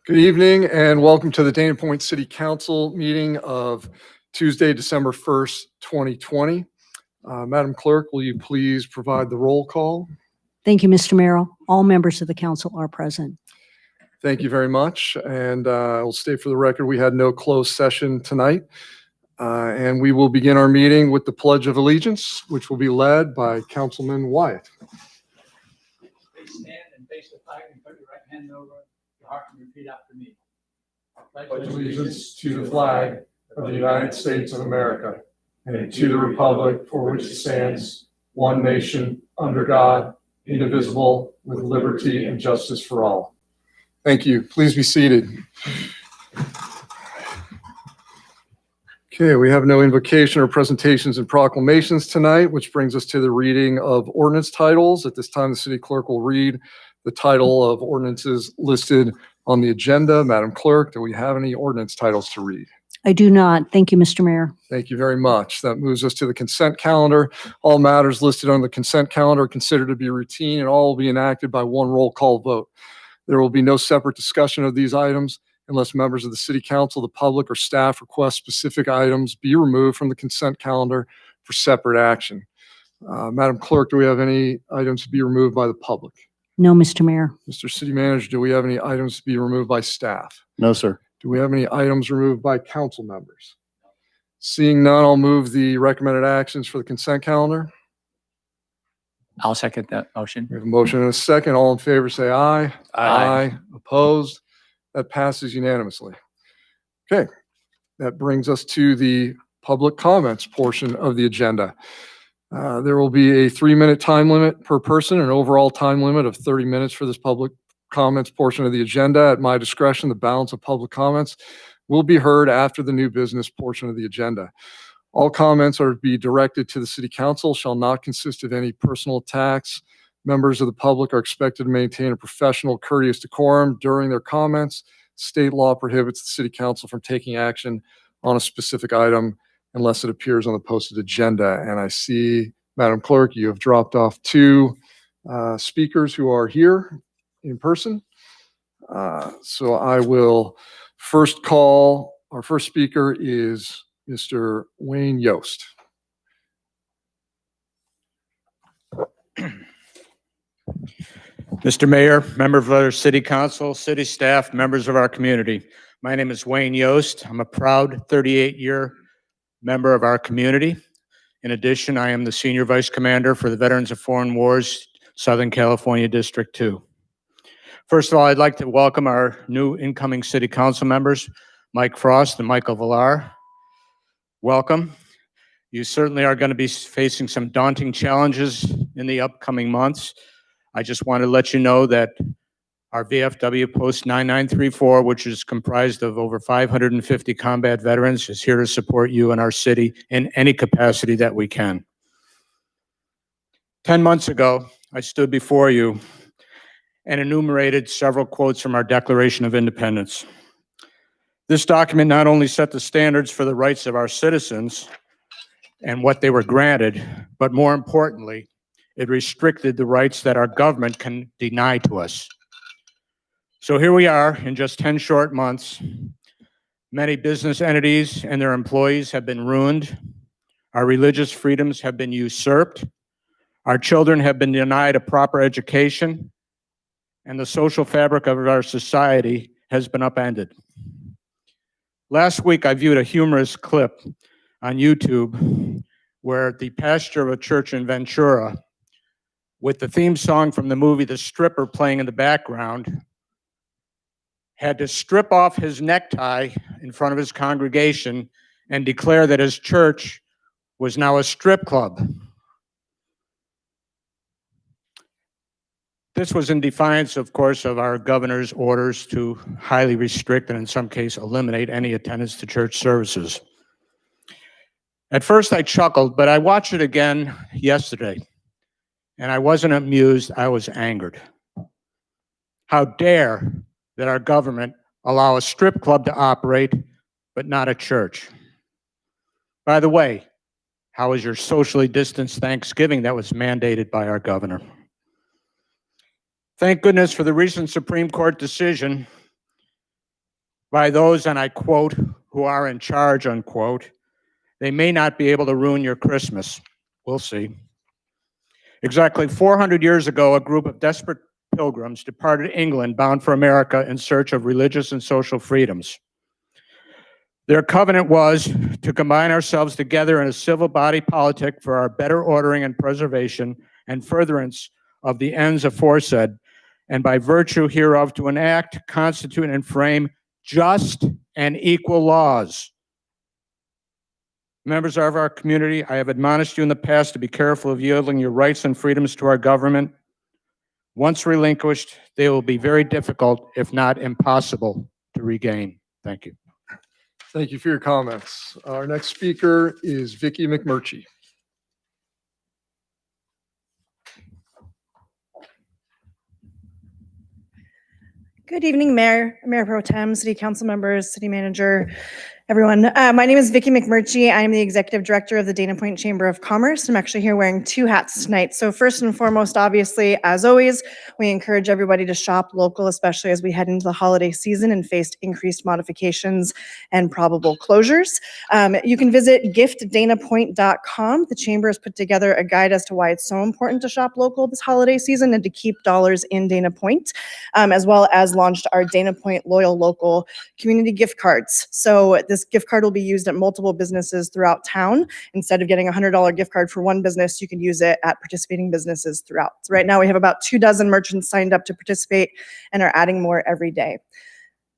Good evening and welcome to the Dana Point City Council meeting of Tuesday, December 1st, 2020. Madam Clerk, will you please provide the roll call? Thank you, Mr. Merrill. All members of the council are present. Thank you very much. And I'll state for the record, we had no closed session tonight. And we will begin our meeting with the Pledge of Allegiance, which will be led by Councilman Wyatt. Please stand and face the flag and put your right hand over your heart and repeat after me. Pledge allegiance to the flag of the United States of America and to the republic for which it stands, one nation, under God, indivisible, with liberty and justice for all. Thank you. Please be seated. Okay, we have no invocation or presentations and proclamations tonight, which brings us to the reading of ordinance titles. At this time, the city clerk will read the title of ordinances listed on the agenda. Madam Clerk, do we have any ordinance titles to read? I do not. Thank you, Mr. Mayor. Thank you very much. That moves us to the consent calendar. All matters listed on the consent calendar are considered to be routine and all will be enacted by one roll call vote. There will be no separate discussion of these items unless members of the city council, the public, or staff request specific items be removed from the consent calendar for separate action. Madam Clerk, do we have any items to be removed by the public? No, Mr. Mayor. Mr. City Manager, do we have any items to be removed by staff? No, sir. Do we have any items removed by council members? Seeing none, I'll move the recommended actions for the consent calendar. I'll second that motion. We have a motion and a second. All in favor, say aye. Aye. Opposed? That passes unanimously. Okay, that brings us to the public comments portion of the agenda. There will be a 3-minute time limit per person, an overall time limit of 30 minutes for this public comments portion of the agenda. At my discretion, the balance of public comments will be heard after the new business portion of the agenda. All comments are to be directed to the city council, shall not consist of any personal attacks. Members of the public are expected to maintain a professional, courteous decorum during their comments. State law prohibits the city council from taking action on a specific item unless it appears on the posted agenda. And I see, Madam Clerk, you have dropped off 2 speakers who are here in person. So I will first call, our first speaker is Mr. Wayne Yost. Mr. Mayor, members of our city council, city staff, members of our community. My name is Wayne Yost. I'm a proud 38-year member of our community. In addition, I am the Senior Vice Commander for the Veterans of Foreign Wars, Southern California District 2. First of all, I'd like to welcome our new incoming city council members, Mike Frost and Michael Villar. Welcome. You certainly are going to be facing some daunting challenges in the upcoming months. I just want to let you know that our VFW Post 9934, which is comprised of over 550 combat veterans, is here to support you and our city in any capacity that we can. 10 months ago, I stood before you and enumerated several quotes from our Declaration of Independence. This document not only set the standards for the rights of our citizens and what they were granted, but more importantly, it restricted the rights that our government can deny to us. So here we are in just 10 short months. Many business entities and their employees have been ruined. Our religious freedoms have been usurped. Our children have been denied a proper education, and the social fabric of our society has been upended. Last week, I viewed a humorous clip on YouTube where the pastor of a church in Ventura, with the theme song from the movie The Stripper playing in the background, had to strip off his necktie in front of his congregation and declare that his church was now a strip club. This was in defiance, of course, of our governor's orders to highly restrict and in some cases eliminate any attendance to church services. At first I chuckled, but I watched it again yesterday, and I wasn't amused, I was angered. How dare that our government allow a strip club to operate, but not a church? By the way, how was your socially distanced Thanksgiving that was mandated by our governor? Thank goodness for the recent Supreme Court decision by those, and I quote, who are in charge, unquote. They may not be able to ruin your Christmas. We'll see. Exactly 400 years ago, a group of desperate pilgrims departed England bound for America in search of religious and social freedoms. Their covenant was to combine ourselves together in a civil body politic for our better ordering and preservation and furtherance of the ends aforesaid, and by virtue hereof to enact, constitute, and frame just and equal laws. Members of our community, I have admonished you in the past to be careful of yielding your rights and freedoms to our government. Once relinquished, they will be very difficult, if not impossible, to regain. Thank you. Thank you for your comments. Our next speaker is Vicky McMurchie. Good evening, Mayor Pro Tem, City Council members, City Manager, everyone. My name is Vicky McMurchie. I am the Executive Director of the Dana Point Chamber of Commerce. I'm actually here wearing two hats tonight. So first and foremost, obviously, as always, we encourage everybody to shop local, especially as we head into the holiday season and face increased modifications and probable closures. You can visit giftdanapoint.com. The Chamber has put together a guide as to why it's so important to shop local this holiday season and to keep dollars in Dana Point, as well as launched our Dana Point Loyal Local community gift cards. So this gift card will be used at multiple businesses throughout town. Instead of getting a $100 gift card for one business, you can use it at participating businesses throughout. So right now we have about 24 merchants signed up to participate and are adding more every day.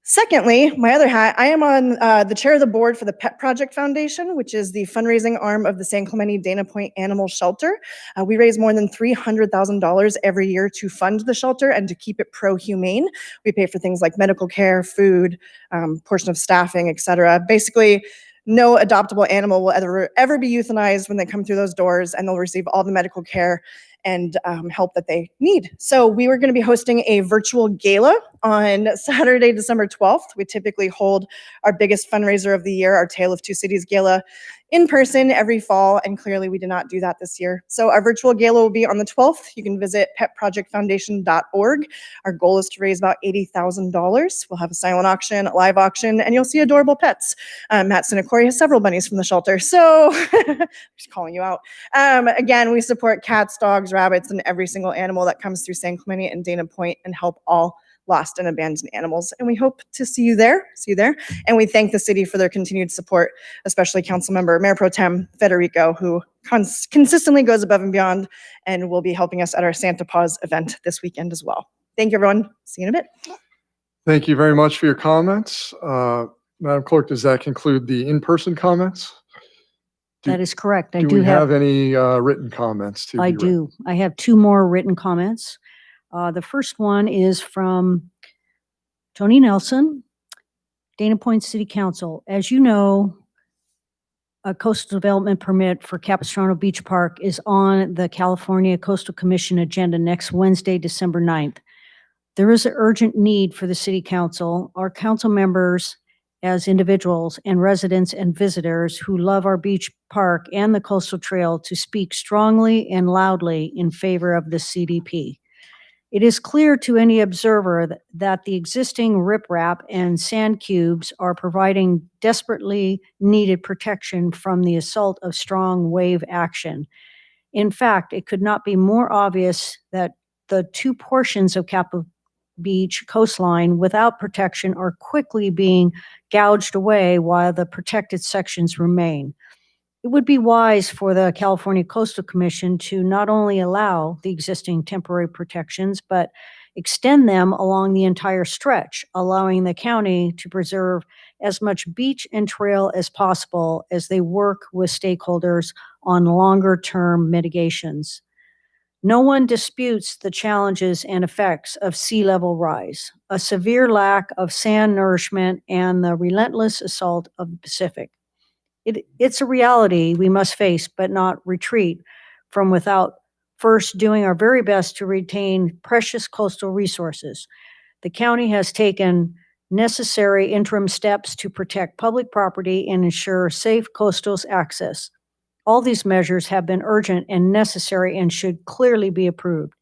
Secondly, my other hat, I am on the chair of the board for the Pet Project Foundation, which is the fundraising arm of the San Clemente Dana Point Animal Shelter. We raise more than $300,000 every year to fund the shelter and to keep it pro-humane. We pay for things like medical care, food, portion of staffing, etc. Basically, no adoptable animal will ever be euthanized when they come through those doors, and they'll receive all the medical care and help that they need. So we were going to be hosting a virtual gala on Saturday, December 12th. We typically hold our biggest fundraiser of the year, our Tale of Two Cities Gala, in person every fall, and clearly we did not do that this year. So our virtual gala will be on the 12th. You can visit petprojectfoundation.org. Our goal is to raise about $80,000. We'll have a silent auction, a live auction, and you'll see adorable pets. Matt Sinacori has several bunnies from the shelter, so just calling you out. Again, we support cats, dogs, rabbits, and every single animal that comes through San Clemente and Dana Point and help all lost and abandoned animals. And we hope to see you there. And we thank the city for their continued support, especially Councilmember Mayor Pro Tem Federico, who consistently goes above and beyond and will be helping us at our Santa Paws event this weekend as well. Thank you, everyone. See you in a bit. Thank you very much for your comments. Madam Clerk, does that conclude the in-person comments? That is correct. I Do do we have have, any written comments? To I be read? do. I have two more written comments. The first one is from Tony Nelson, Dana Point City Council. As you know, a coastal development permit for Capistrano Beach Park is on the California Coastal Commission agenda next Wednesday, December 9th. There is an urgent need for the city council, our council members as individuals, and residents and visitors who love our beach park and the coastal trail to speak strongly and loudly in favor of the CDP. It is clear to any observer that the existing riprap and sand cubes are providing desperately needed protection from the assault of strong wave action. In fact, it could not be more obvious that the two portions of Capitol Beach coastline without protection are quickly being gouged away while the protected sections remain. It would be wise for the California Coastal Commission to not only allow the existing temporary protections, but extend them along the entire stretch, allowing the county to preserve as much beach and trail as possible as they work with stakeholders on longer-term mitigations. No one disputes the challenges and effects of sea level rise, a severe lack of sand nourishment, and the relentless assault of the Pacific. It's a reality we must face, but not retreat from without first doing our very best to retain precious coastal resources. The county has taken necessary interim steps to protect public property and ensure safe coastal access. All these measures have been urgent and necessary and should clearly be approved.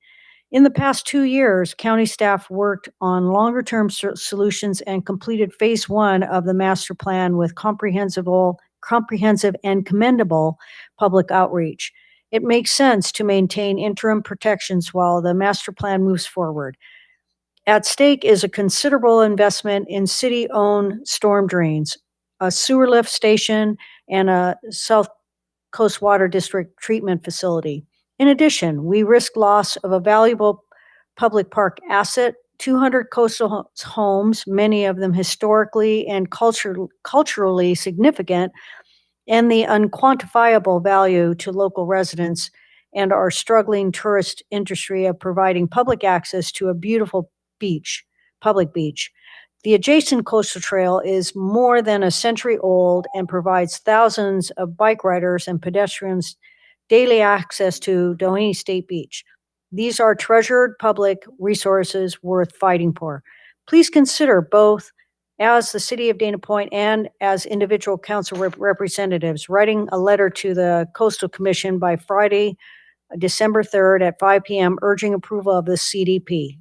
In the past 2 years, county staff worked on longer-term solutions and completed phase 1 of the master plan with comprehensive and commendable public outreach. It makes sense to maintain interim protections while the master plan moves forward. At stake is a considerable investment in city-owned storm drains, a sewer lift station, and a South Coast Water District treatment facility. In addition, we risk loss of a valuable public park asset, 200 coastal homes, many of them historically and culturally significant, and the unquantifiable value to local residents and our struggling tourist industry of providing public access to a beautiful public beach. The adjacent coastal trail is more than a century old and provides thousands of bike riders and pedestrians daily access to Doheny State Beach. These are treasured public resources worth fighting for. Please consider both as the City of Dana Point and as individual council representatives writing a letter to the Coastal Commission by Friday, December 3rd at 5 p.m. urging approval of the CDP.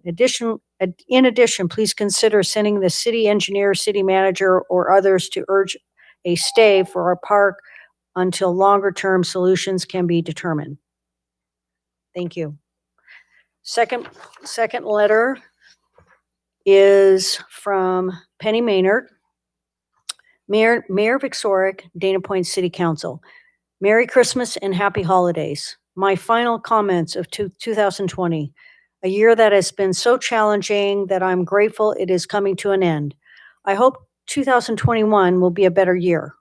In addition, please consider sending the city engineer, city manager, or others to urge a stay for our park until longer-term solutions can be determined. Thank you. Second letter is from Penny Maynard, Mayor Vixoric, Dana Point City Council. Merry Christmas and Happy Holidays. My final comments of 2020, a year that has been so challenging that I'm grateful it is coming to an end. I hope 2021 will be a better year.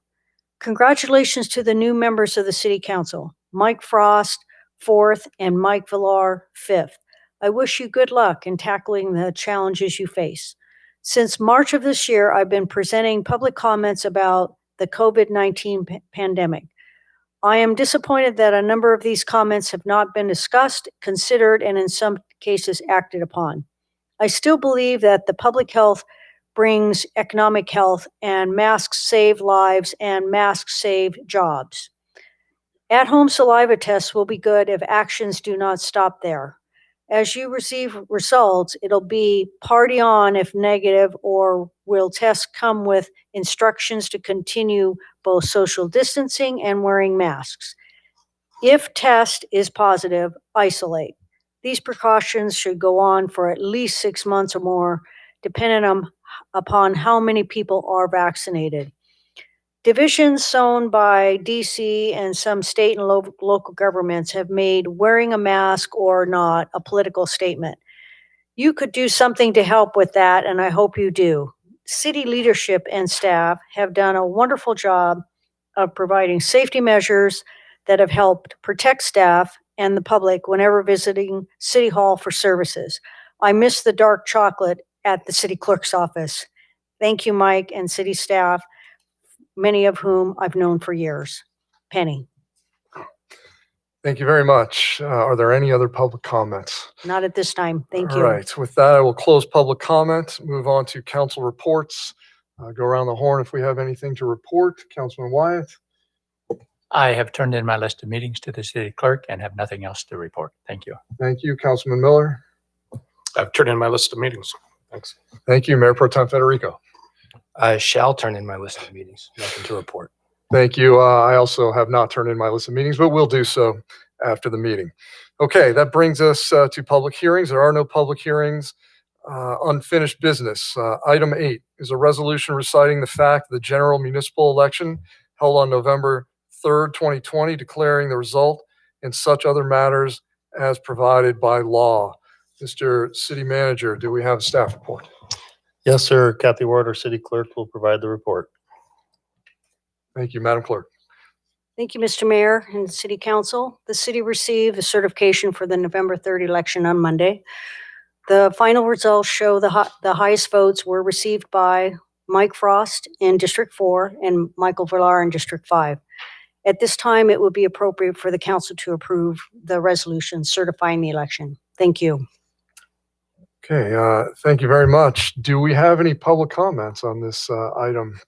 Congratulations to the new members of the City Council, Mike Frost, 4th, and Mike Villar, 5th. I wish you good luck in tackling the challenges you face. Since March of this year, I've been presenting public comments about the COVID-19 pandemic. I am disappointed that a number of these comments have not been discussed, considered, and in some cases acted upon. I still believe that the public health brings economic health, and masks save lives and masks save jobs. At-home saliva tests will be good if actions do not stop there. As you receive results, it'll be party on if negative, or will tests come with instructions to continue both social distancing and wearing masks? If test is positive, isolate. These precautions should go on for at least 6 months or more, depending upon how many people are vaccinated. Divisions sown by DC and some state and local governments have made wearing a mask or not a political statement. You could do something to help with that, and I hope you do. City leadership and staff have done a wonderful job of providing safety measures that have helped protect staff and the public whenever visiting City Hall for services. I miss the dark chocolate at the city clerk's office. Thank you, Mike and city staff, many of whom I've known for years. Penny. Thank you very much. Are there any other public comments? Not at this time. Thank All you. right, with that, I will close public comment, move on to council reports. Go around the horn if we have anything to report. Councilman Wyatt. I have turned in my list of meetings to the city clerk and have nothing else to report. Thank you. Thank you. Councilman Miller. I've turned in my list of meetings. Thanks. Thank you. Mayor Pro Tem Federico. I shall turn in my list of meetings. Nothing to report. Thank you. I also have not turned in my list of meetings, but we'll do so after the meeting. Okay, that brings us to public hearings. There are no public hearings. Unfinished business. Item 8 is a resolution reciting the fact the general municipal election held on November 3rd, 2020, declaring the result and such other matters as provided by law. Mr. City Manager, do we have a staff report? Yes, sir. Kathy Ward, our city clerk, will provide the report. Thank you, Madam Clerk. Thank you, Mr. Mayor and City Council. The city received a certification for the November 3rd election on Monday. The final results show the highest votes were received by Mike Frost in District 4 and Michael Villar in District 5. At this time, it would be appropriate for the council to approve the resolution certifying the election. Thank you. Okay, thank you very much. Do we have any public comments on this item?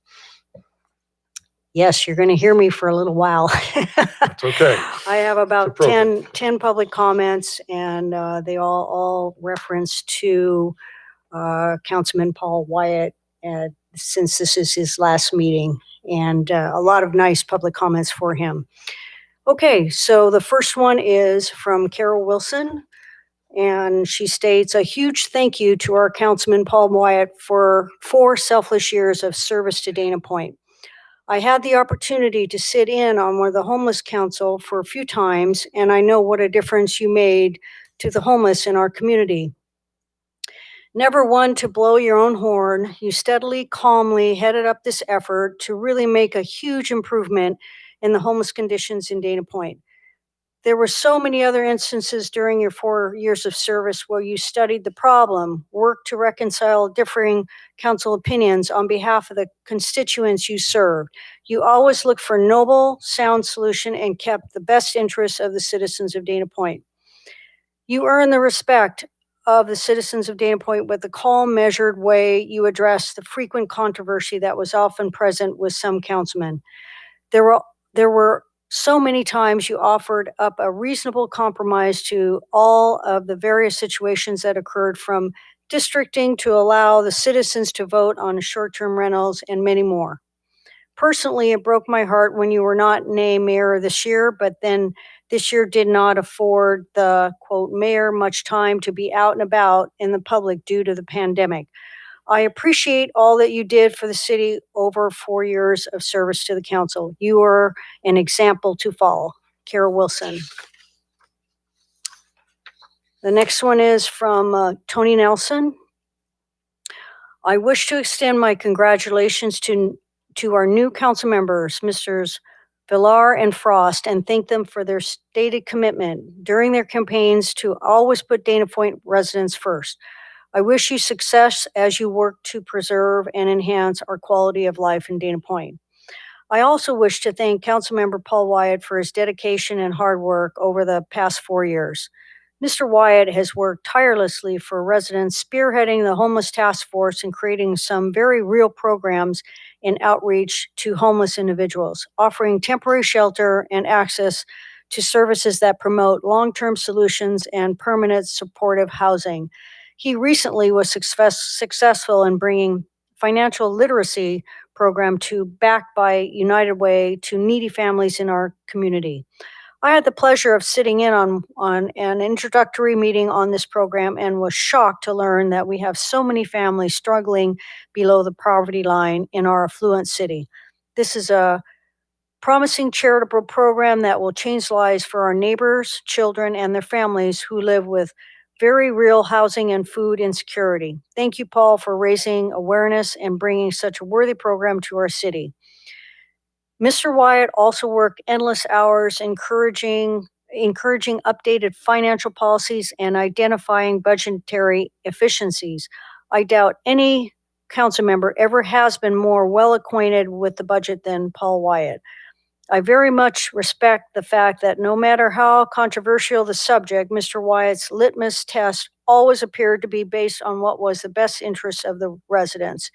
Yes, you're going to hear me for a little while. It's okay. I have about appropriate. 10 public comments, and they all reference to Councilman Paul Wyatt, since this is his last meeting, and a lot of nice public comments for him. Okay, so the first one is from Carol Wilson, and she states, "A huge thank you to our Councilman Paul Wyatt for 4 selfless years of service to Dana Point. I had the opportunity to sit in on one of the homeless council for a few times, and I know what a difference you made to the homeless in our community. Never one to blow your own horn, you steadily, calmly headed up this effort to really make a huge improvement in the homeless conditions in Dana Point. There were so many other instances during your 4 years of service where you studied the problem, worked to reconcile differing council opinions on behalf of the constituents you served. You always looked for noble, sound solution and kept the best interests of the citizens of Dana Point. You earned the respect of the citizens of Dana Point with the calm, measured way you addressed the frequent controversy that was often present with some councilmen. There were so many times you offered up a reasonable compromise to all of the various situations that occurred, from districting to allow the citizens to vote on short-term rentals and many more. Personally, it broke my heart when you were not named mayor this year, but then this year did not afford the quote mayor much time to be out and about in the public due to the pandemic. I appreciate all that you did for the city over 4 years of service to the council. You are an example to follow." Carol Wilson. The next one is from Tony Nelson. "I wish to extend my congratulations to our new council members, Mr. Villar and Frost, and thank them for their stated commitment during their campaigns to always put Dana Point residents first. I wish you success as you work to preserve and enhance our quality of life in Dana Point. I also wish to thank Councilmember Paul Wyatt for his dedication and hard work over the past 4 years. Mr. Wyatt has worked tirelessly for residents, spearheading the homeless task force and creating some very real programs in outreach to homeless individuals, offering temporary shelter and access to services that promote long-term solutions and permanent supportive housing. He recently was successful in bringing financial literacy program backed by United Way to needy families in our community. I had the pleasure of sitting in on an introductory meeting on this program and was shocked to learn that we have so many families struggling below the poverty line in our affluent city. This is a promising charitable program that will change lives for our neighbors, children, and their families who live with very real housing and food insecurity. Thank you, Paul, for raising awareness and bringing such a worthy program to our city. Mr. Wyatt also worked endless hours encouraging updated financial policies and identifying budgetary efficiencies. I doubt any council member ever has been more well acquainted with the budget than Paul Wyatt. I very much respect the fact that no matter how controversial the subject, Mr. Wyatt's litmus test always appeared to be based on what was the best interest of the residents.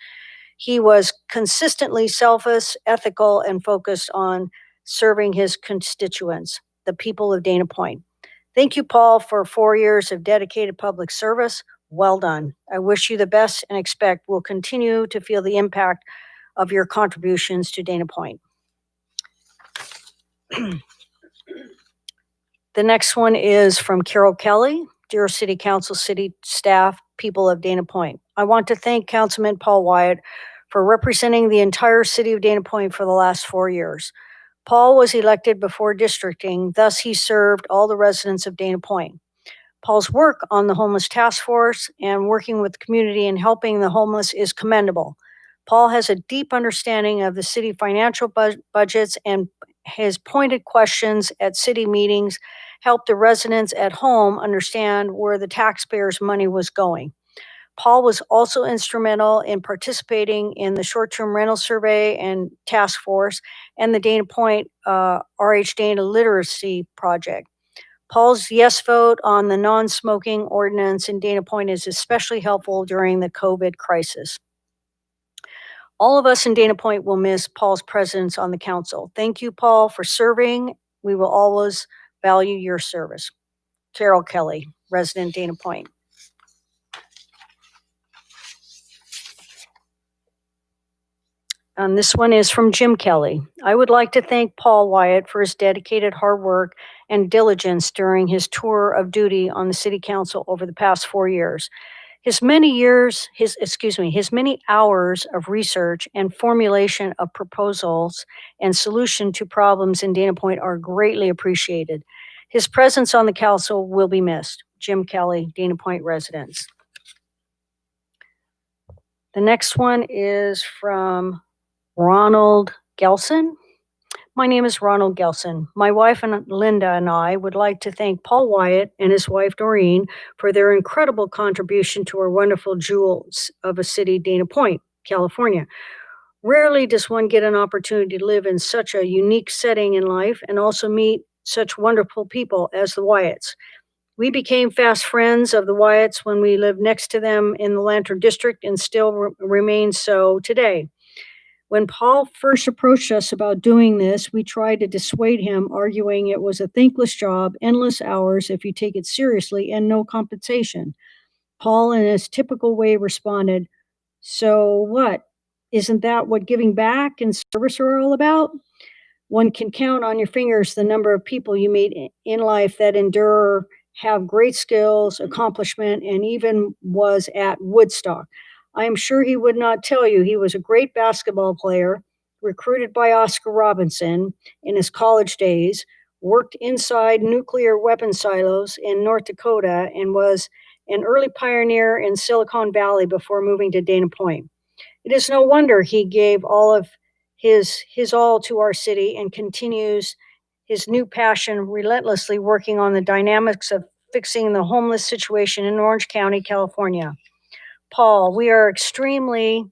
He was consistently selfless, ethical, and focused on serving his constituents, the people of Dana Point. Thank you, Paul, for 4 years of dedicated public service. Well done. I wish you the best and expect we'll continue to feel the impact of your contributions to Dana Point. The next one is from Carol Kelly. Dear City Council, city staff, people of Dana Point. I want to thank Councilman Paul Wyatt for representing the entire city of Dana Point for the last 4 years. Paul was elected before districting, thus he served all the residents of Dana Point. Paul's work on the homeless task force and working with the community and helping the homeless is commendable. Paul has a deep understanding of the city financial budgets, and his pointed questions at city meetings helped the residents at home understand where the taxpayers' money was going. Paul was also instrumental in participating in the short-term rental survey and task force and the Dana Point RH Dana Literacy Project. Paul's yes vote on the non-smoking ordinance in Dana Point is especially helpful during the COVID crisis. All of us in Dana Point will miss Paul's presence on the council. Thank you, Paul, for serving. We will always value your service. Carol Kelly, resident Dana Point. And this one is from Jim Kelly. I would like to thank Paul Wyatt for his dedicated hard work and diligence during his tour of duty on the city council over the past 4 years. His many hours of research and formulation of proposals and solution to problems in Dana Point are greatly appreciated. His presence on the council will be missed. Jim Kelly, Dana Point residents. The next one is from Ronald Gelson. My name is Ronald Gelson. My wife and Linda and I would like to thank Paul Wyatt and his wife Doreen for their incredible contribution to our wonderful jewels of a city, Dana Point, California. Rarely does one get an opportunity to live in such a unique setting in life and also meet such wonderful people as the Wyatts. We became fast friends of the Wyatts when we lived next to them in the Lantern District and still remain so today. When Paul first approached us about doing this, we tried to dissuade him, arguing it was a thankless job, endless hours if you take it seriously, and no compensation. Paul, in his typical way, responded, "So what? Isn't that what giving back and service are all about?" One can count on your fingers the number of people you meet in life that endure, have great skills, accomplishment, and even was at Woodstock. I am sure he would not tell you he was a great basketball player, recruited by Oscar Robinson in his college days, worked inside nuclear weapon silos in North Dakota, and was an early pioneer in Silicon Valley before moving to Dana Point. It is no wonder he gave all of his all to our city and continues his new passion relentlessly working on the dynamics of fixing the homeless situation in Orange County, California. Paul, we are extremely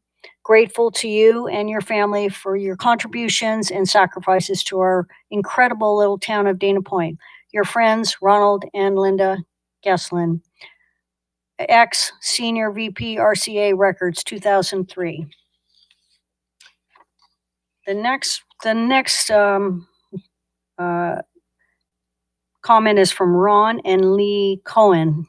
grateful to you and your family for your contributions and sacrifices to our incredible little town of Dana Point. Your friends, Ronald and Linda Gesslin, ex-Senior VP RCA Records, 2003. The next comment is from Ron and Lee Cohen.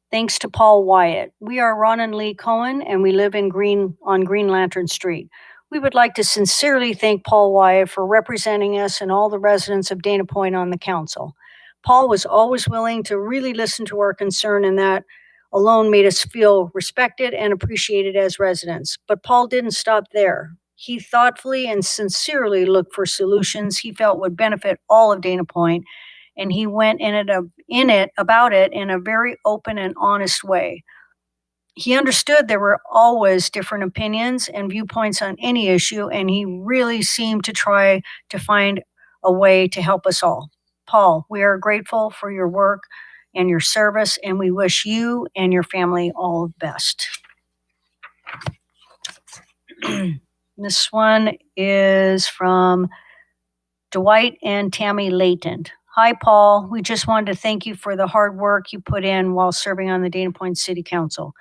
Thanks to Paul Wyatt. We are Ron and Lee Cohen, and we live on Green Lantern Street. We would like to sincerely thank Paul Wyatt for representing us and all the residents of Dana Point on the council. Paul was always willing to really listen to our concern, and that alone made us feel respected and appreciated as residents. But Paul didn't stop there. He thoughtfully and sincerely looked for solutions he felt would benefit all of Dana Point, and he went about it in a very open and honest way. He understood there were always different opinions and viewpoints on any issue, and he really seemed to try to find a way to help us all. Paul, we are grateful for your work and your service, and we wish you and your family all the best. This one is from Dwight and Tammy Layton. Hi, Paul. We just wanted to thank you for the hard work you put in while serving on the Dana Point City Council.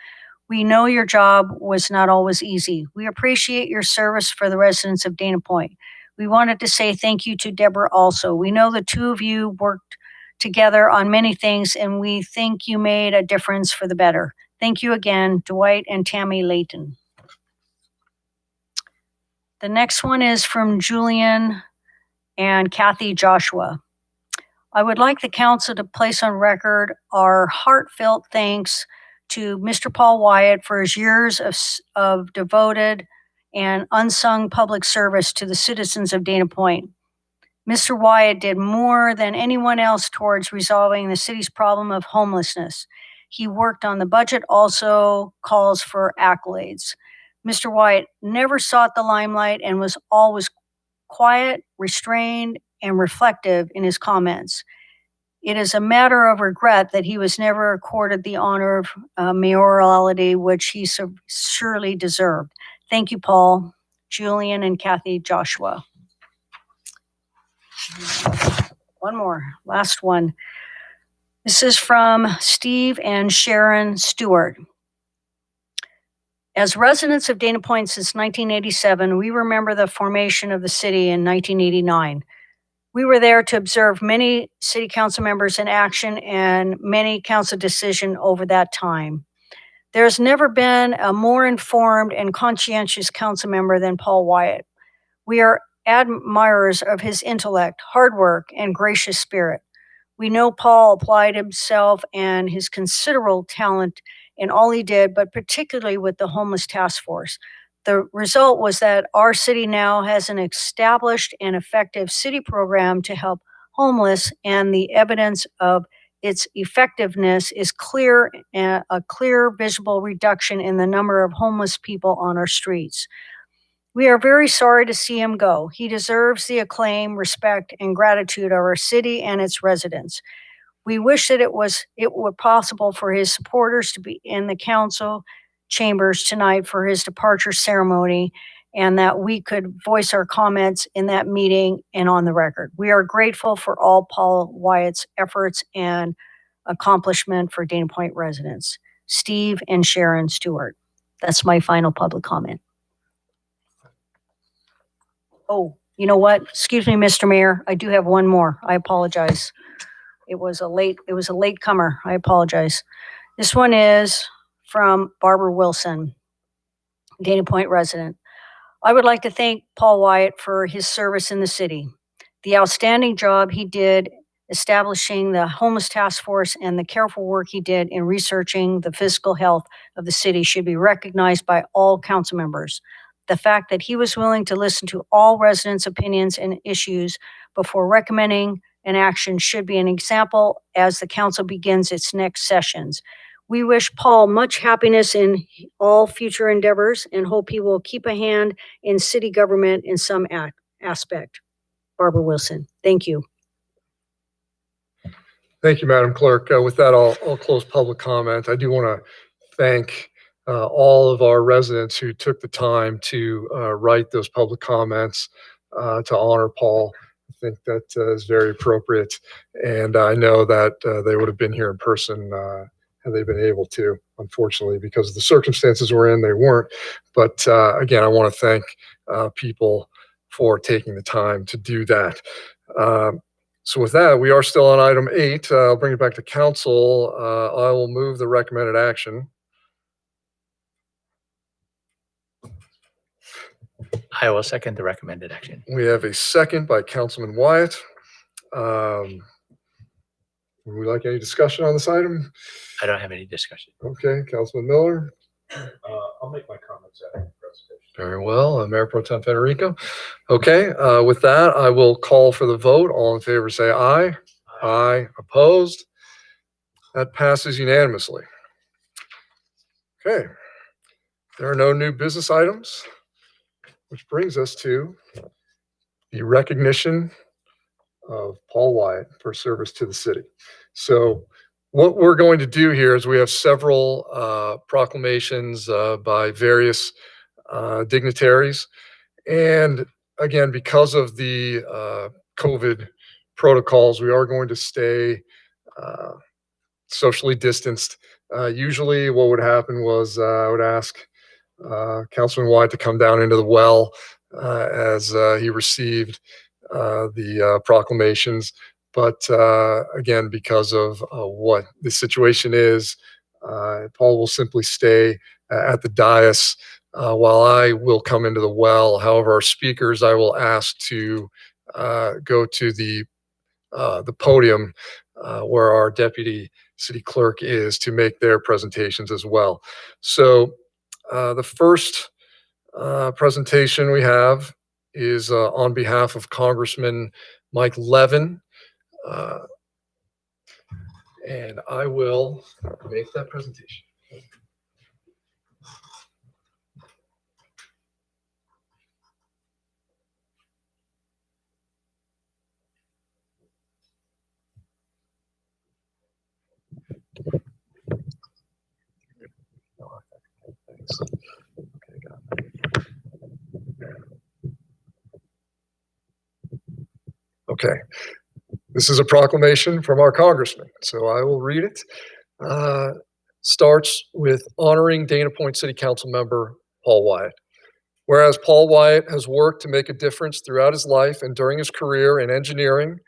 We know your job was not always easy. We appreciate your service for the residents of Dana Point. We wanted to say thank you to Deborah also. We know the two of you worked together on many things, and we think you made a difference for the better. Thank you again, Dwight and Tammy Layton. The next one is from Julian and Kathy Joshua. I would like the council to place on record our heartfelt thanks to Mr. Paul Wyatt for his years of devoted and unsung public service to the citizens of Dana Point. Mr. Wyatt did more than anyone else towards resolving the city's problem of homelessness. He worked on the budget, also calls for accolades. Mr. Wyatt never sought the limelight and was always quiet, restrained, and reflective in his comments. It is a matter of regret that he was never accorded the honor of mayoralty, which he surely deserved. Thank you, Paul, Julian, and Kathy Joshua. One more, last one. This is from Steve and Sharon Stewart. As residents of Dana Point since 1987, we remember the formation of the city in 1989. We were there to observe many city council members in action and many council decisions over that time. There's never been a more informed and conscientious council member than Paul Wyatt. We are admirers of his intellect, hard work, and gracious spirit. We know Paul applied himself and his considerable talent in all he did, but particularly with the homeless task force. The result was that our city now has an established and effective city program to help homeless, and the evidence of its effectiveness is clear, a clear visible reduction in the number of homeless people on our streets. We are very sorry to see him go. He deserves the acclaim, respect, and gratitude of our city and its residents. We wish that it were possible for his supporters to be in the council chambers tonight for his departure ceremony, and that we could voice our comments in that meeting and on the record. We are grateful for all Paul Wyatt's efforts and accomplishment for Dana Point residents. Steve and Sharon Stewart. That's my final public comment. Oh, you know what? Excuse me, Mr. Mayor. I do have one more. I apologize. It was a late comer. I apologize. This one is from Barbara Wilson, Dana Point resident. I would like to thank Paul Wyatt for his service in the city. The outstanding job he did establishing the homeless task force and the careful work he did in researching the physical health of the city should be recognized by all council members. The fact that he was willing to listen to all residents' opinions and issues before recommending an action should be an example as the council begins its next sessions. We wish Paul much happiness in all future endeavors and hope he will keep a hand in city government in some aspect. Barbara Wilson, thank you. Thank you, Madam Clerk. With that, I'll close public comment. I do want to thank all of our residents who took the time to write those public comments to honor Paul. I think that is very appropriate. And I know that they would have been here in person had they been able to. Unfortunately, because of the circumstances we're in, they weren't. But again, I want to thank people for taking the time to do that. So with that, we are still on item 8. I'll bring it back to council. I will move the recommended action. I will second the recommended action. We have a second by Councilman Wyatt. Would we like any discussion on this item? I don't have any discussion. Okay, Councilman Miller. I'll make my comments after the presentation. Very well. Mayor Pro Tem Federico. Okay, with that, I will call for the vote. All in favor, say aye. Aye. Opposed? That passes unanimously. Okay. There are no new business items, which brings us to the recognition of Paul Wyatt for service to the city. So what we're going to do here is we have several proclamations by various dignitaries. And again, because of the COVID protocols, we are going to stay socially distanced. Usually what would happen was I would ask Councilman Wyatt to come down into the well as he received the proclamations. But again, because of what the situation is, Paul will simply stay at the dais while I will come into the well. However, our speakers, I will ask to go to the podium where our deputy city clerk is to make their presentations as well. So the first presentation we have is on behalf of Congressman Mike Levin. And I will make that presentation. Okay. This is a proclamation from our congressman, so I will read it. starts with honoring Dana Point City Council member Paul Wyatt. Whereas Paul Wyatt has worked to make a difference throughout his life and during his career in engineering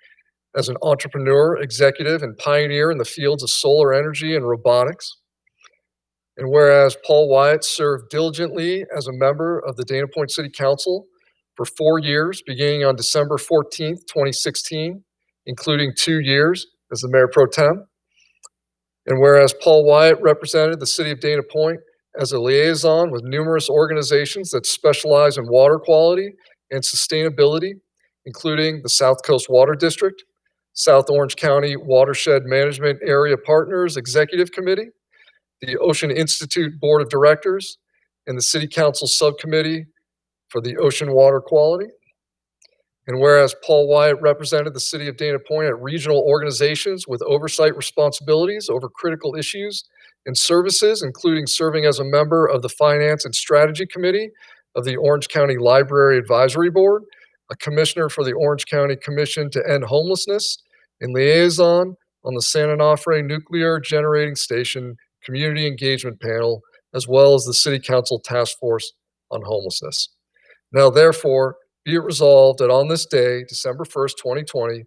as an entrepreneur, executive, and pioneer in the fields of solar energy and robotics. And whereas Paul Wyatt served diligently as a member of the Dana Point City Council for 4 years, beginning on December 14th, 2016, including 2 years as the Mayor Pro Tem. And whereas Paul Wyatt represented the city of Dana Point as a liaison with numerous organizations that specialize in water quality and sustainability, including the South Coast Water District, South Orange County Watershed Management Area Partners Executive Committee, the Ocean Institute Board of Directors, and the City Council Subcommittee for the Ocean Water Quality. And whereas Paul Wyatt represented the city of Dana Point at regional organizations with oversight responsibilities over critical issues and services, including serving as a member of the Finance and Strategy Committee of the Orange County Library Advisory Board, a commissioner for the Orange County Commission to End Homelessness, and liaison on the San Onofre Nuclear Generating Station Community Engagement Panel, as well as the City Council Task Force on Homelessness. Now, therefore, be it resolved that on this day, December 1st, 2020,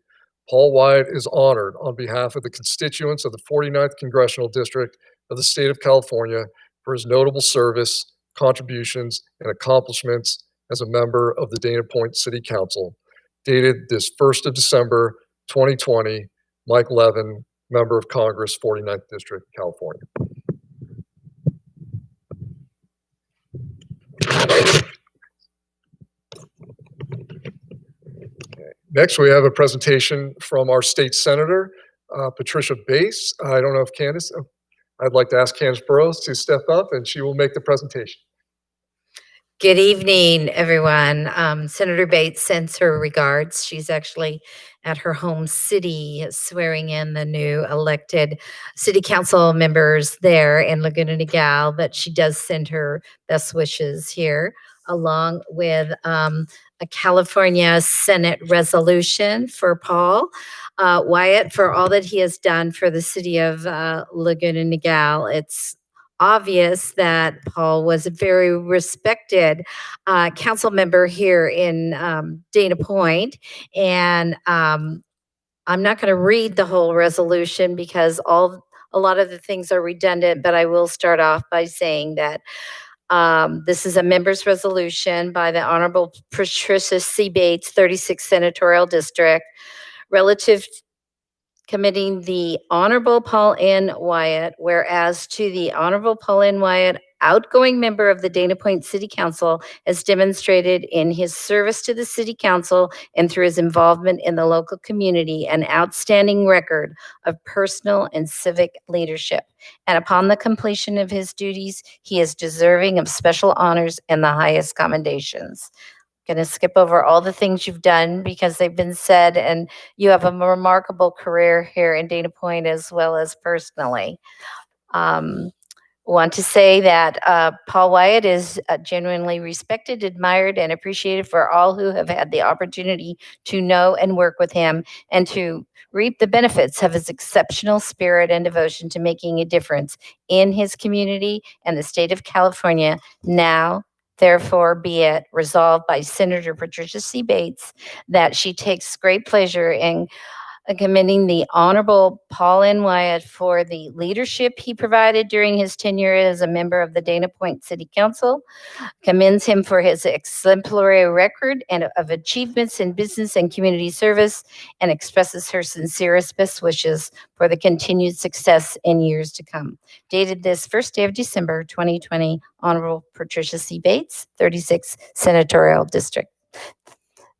Paul Wyatt is honored on behalf of the constituents of the 49th Congressional District of the State of California for his notable service, contributions, and accomplishments as a member of the Dana Point City Council. Dated this 1st of December, 2020, Mike Levin, Member of Congress, 49th District, California. Next, we have a presentation from our state senator, Patricia Bass. I don't know if Candace, I'd like to ask Candace Burrows to step up and she will make the presentation. Good evening, everyone. Senator Bates sends her regards. She's actually at her home city swearing in the new elected city council members there in Laguna Niguel, but she does send her best wishes here, along with a California Senate resolution for Paul Wyatt for all that he has done for the city of Laguna Niguel. It's obvious that Paul was a very respected council member here in Dana Point. And I'm not going to read the whole resolution because a lot of the things are redundant, but I will start off by saying that this is a member's resolution by the Honorable Patricia C. Bates, 36th Senatorial District, relative committing the Honorable Paul N. Wyatt, whereas to the Honorable Paul N. Wyatt, outgoing member of the Dana Point City Council, has demonstrated in his service to the City Council and through his involvement in the local community an outstanding record of personal and civic leadership. And upon the completion of his duties, he is deserving of special honors and the highest commendations. Going to skip over all the things you've done because they've been said, and you have a remarkable career here in Dana Point as well as personally. Want to say that Paul Wyatt is genuinely respected, admired, and appreciated for all who have had the opportunity to know and work with him and to reap the benefits of his exceptional spirit and devotion to making a difference in his community and the state of California. Now, therefore, be it resolved by Senator Patricia C. Bates that she takes great pleasure in commending the Honorable Paul N. Wyatt for the leadership he provided during his tenure as a member of the Dana Point City Council, commends him for his exemplary record and of achievements in business and community service, and expresses her sincerest best wishes for the continued success in years to come. Dated this first day of December 2020, Honorable Patricia C. Bates, 36th Senatorial District.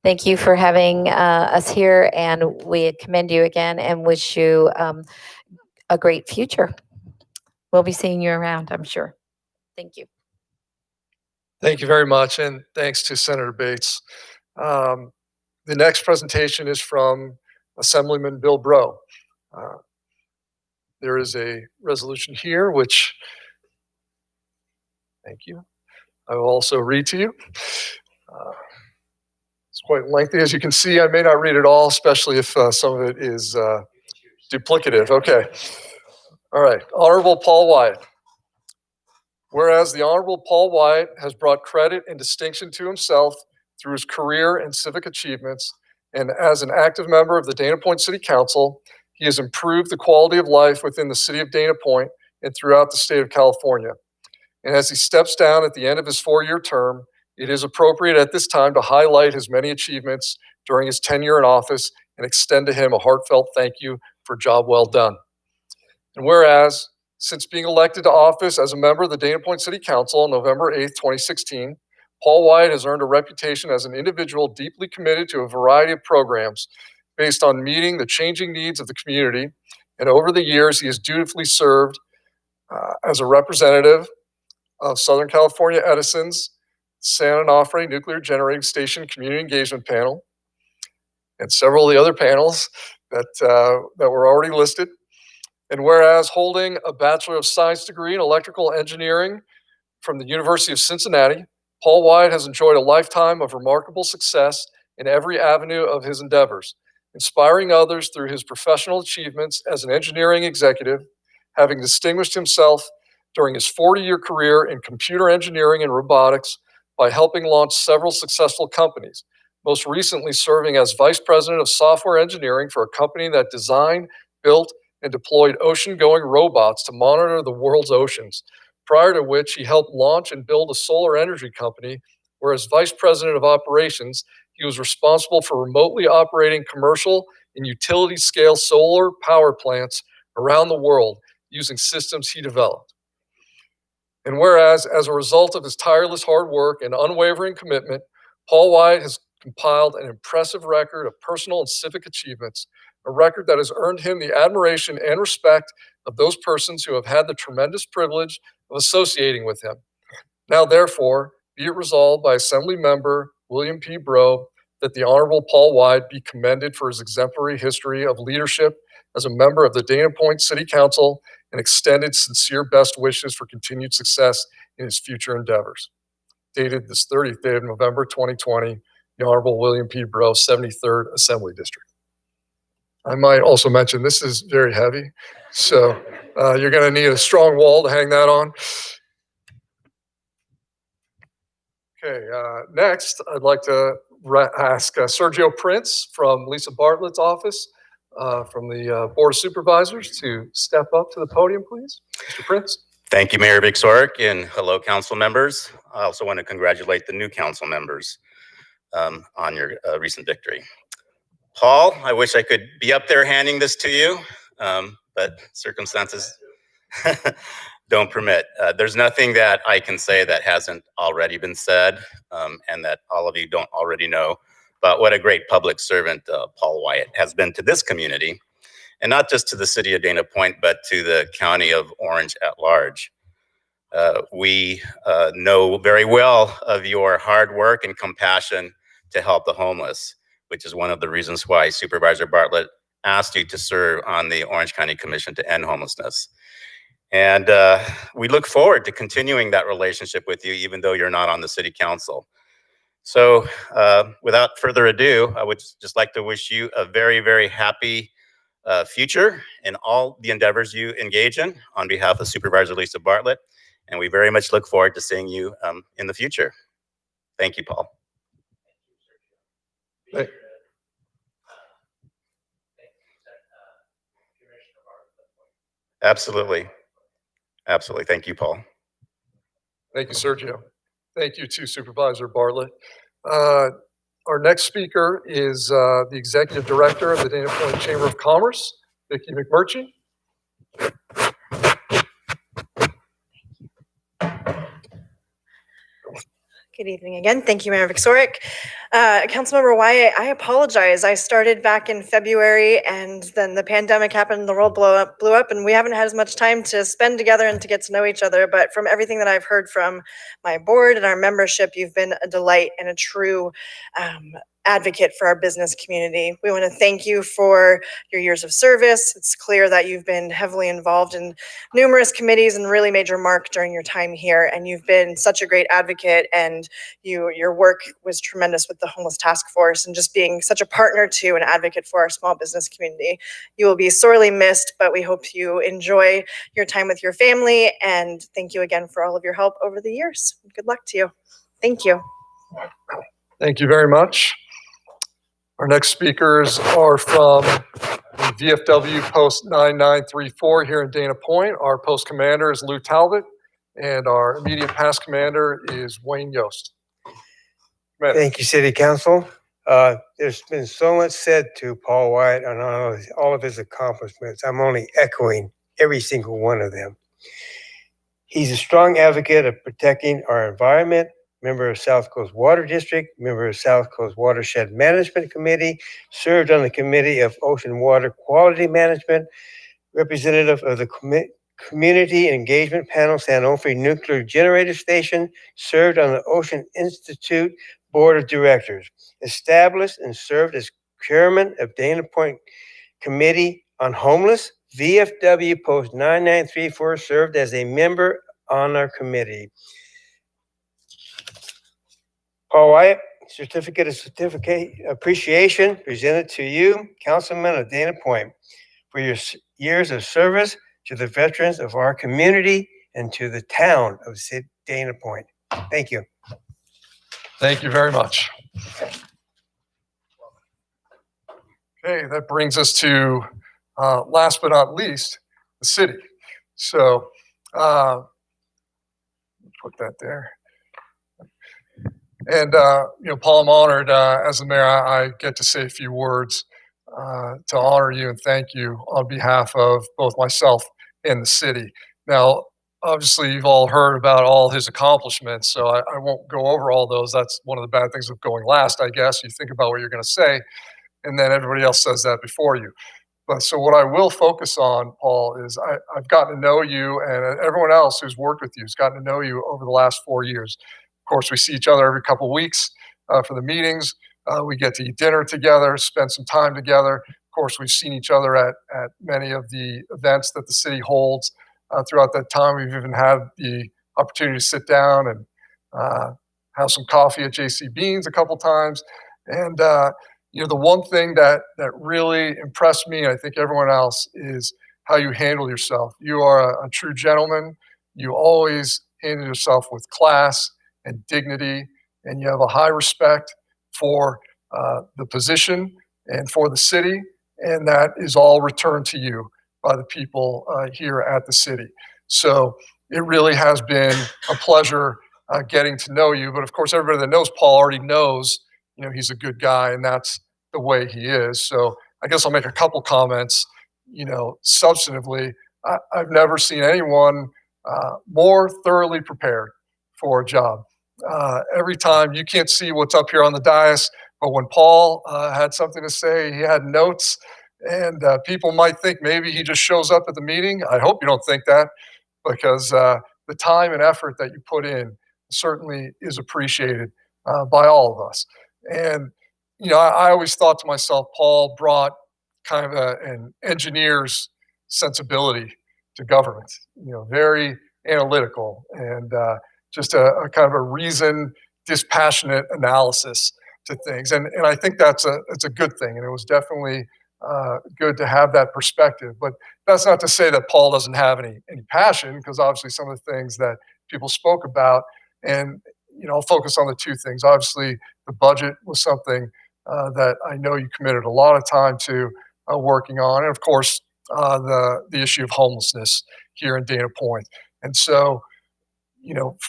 Thank you for having us here, and we commend you again and wish you a great future. We'll be seeing you around, I'm sure. Thank you. Thank you very much, and thanks to Senator Bates. The next presentation is from Assemblyman Bill Breaux. There is a resolution here, which, thank you, I will also read to you. It's quite lengthy. As you can see, I may not read it all, especially if some of it is duplicative. Okay. All right, Honorable Paul Wyatt. Whereas the Honorable Paul Wyatt has brought credit and distinction to himself through his career and civic achievements, and as an active member of the Dana Point City Council, he has improved the quality of life within the city of Dana Point and throughout the state of California. And as he steps down at the end of his 4-year term, it is appropriate at this time to highlight his many achievements during his tenure in office and extend to him a heartfelt thank you for a job well done. And whereas, since being elected to office as a member of the Dana Point City Council on November 8th, 2016, Paul Wyatt has earned a reputation as an individual deeply committed to a variety of programs based on meeting the changing needs of the community. And over the years, he has dutifully served as a representative of Southern California Edison's San Onofre Nuclear Generating Station Community Engagement Panel and several of the other panels that were already listed. And whereas holding a Bachelor of Science degree in electrical engineering from the University of Cincinnati, Paul Wyatt has enjoyed a lifetime of remarkable success in every avenue of his endeavors, inspiring others through his professional achievements as an engineering executive, having distinguished himself during his 40-year career in computer engineering and robotics by helping launch several successful companies, most recently serving as vice president of software engineering for a company that designed, built, and deployed ocean-going robots to monitor the world's oceans, prior to which he helped launch and build a solar energy company, where as vice president of operations, he was responsible for remotely operating commercial and utility-scale solar power plants around the world using systems he developed. And whereas, as a result of his tireless hard work and unwavering commitment, Paul Wyatt has compiled an impressive record of personal and civic achievements, a record that has earned him the admiration and respect of those persons who have had the tremendous privilege of associating with him. Now, therefore, be it resolved by Assembly Member William P. Breaux that the Honorable Paul Wyatt be commended for his exemplary history of leadership as a member of the Dana Point City Council and extended sincere best wishes for continued success in his future endeavors. Dated this 30th day of November 2020, the Honorable William P. Breaux, 73rd Assembly District. I might also mention this is very heavy, so you're going to need a strong wall to hang that on. Okay, next I'd like to ask Sergio Prince from Lisa Bartlett's office from the Board of Supervisors to step up to the podium, please. Mr. Prince. Thank you, Mayor Vic Sorek, and hello, council members. I also want to congratulate the new council members on your recent victory. Paul, I wish I could be up there handing this to you, but circumstances don't permit. There's nothing that I can say that hasn't already been said and that all of you don't already know about what a great public servant Paul Wyatt has been to this community, and not just to the city of Dana Point, but to the county of Orange at large. We know very well of your hard work and compassion to help the homeless, which is one of the reasons why Supervisor Bartlett asked you to serve on the Orange County Commission to End Homelessness. And we look forward to continuing that relationship with you, even though you're not on the city council. So without further ado, I would just like to wish you a very, very happy future in all the endeavors you engage in on behalf of Supervisor Lisa Bartlett. And we very much look forward to seeing you in the future. Thank you, Paul. Hey. Absolutely. Absolutely. Thank you, Paul. Thank you, Sergio. Thank you to Supervisor Bartlett. Our next speaker is the Executive Director of the Dana Point Chamber of Commerce, Vicki McMurtry. Good evening again. Thank you, Mayor Vic Sorek. Councilmember Wyatt, I apologize. I started back in February and then the pandemic happened, the world blew up, and we haven't had as much time to spend together and to get to know each other. But from everything that I've heard from my board and our membership, you've been a delight and a true advocate for our business community. We want to thank you for your years of service. It's clear that you've been heavily involved in numerous committees and really made your mark during your time here. And you've been such a great advocate, and your work was tremendous with the homeless task force and just being such a partner to and advocate for our small business community. You will be sorely missed, but we hope you enjoy your time with your family. And thank you again for all of your help over the years. Good luck to you. Thank you. Thank you very much. Our next speakers are from the VFW Post 9934 here in Dana Point. Our post commander is Lou Talbot, and our immediate past commander is Wayne Yost. Commander. Thank you, City Council. There's been so much said to Paul Wyatt on all of his accomplishments. I'm only echoing every single one of them. He's a strong advocate of protecting our environment, member of South Coast Water District, member of South Coast Watershed Management Committee, served on the Committee of Ocean Water Quality Management, representative of the Community Engagement Panel, San Onofre Nuclear Generator Station, served on the Ocean Institute Board of Directors, established and served as chairman of Dana Point Committee on Homeless, VFW Post 9934, served as a member on our committee. Paul Wyatt, certificate of appreciation presented to you, Councilman of Dana Point, for your years of service to the veterans of our community and to the town of Dana Point. Thank you. Thank you very much. Okay, that brings us to, last but not least, the city. So, put that there. And, Paul, I'm honored as the mayor, I get to say a few words to honor you and thank you on behalf of both myself and the city. Now, obviously, you've all heard about all his accomplishments, so I won't go over all those. That's one of the bad things of going last, I guess. You think about what you're going to say, and then everybody else says that before you. But so what I will focus on, Paul, is I've gotten to know you, and everyone else who's worked with you has gotten to know you over the last 4 years. Of course, we see each other every couple of weeks for the meetings. We get to eat dinner together, spend some time together. Of course, we've seen each other at many of the events that the city holds. Throughout that time, we've even had the opportunity to sit down and have some coffee at J.C. Beans a couple times. And, the one thing that really impressed me, and I think everyone else, is how you handle yourself. You are a true gentleman. You always handle yourself with class and dignity, and you have a high respect for the position and for the city, and that is all returned to you by the people here at the city. So it really has been a pleasure getting to know you. But of course, everybody that knows Paul already knows, he's a good guy, and that's the way he is. So I guess I'll make a couple comments. Substantively, I've never seen anyone more thoroughly prepared for a job. Every time, you can't see what's up here on the dais, but when Paul had something to say, he had notes, and people might think maybe he just shows up at the meeting. I hope you don't think that, because the time and effort that you put in certainly is appreciated by all of us. And, I always thought to myself, Paul brought kind of an engineer's sensibility to government, very analytical and just a kind of a reasoned, dispassionate analysis to things. And I think it's a good thing. And it was definitely good to have that perspective. But that's not to say that Paul doesn't have any passion, because obviously some of the things that people spoke about, and I'll focus on the two things. Obviously, the budget was something that I know you committed a lot of time to working on, and of course the issue of homelessness here in Dana Point. And so,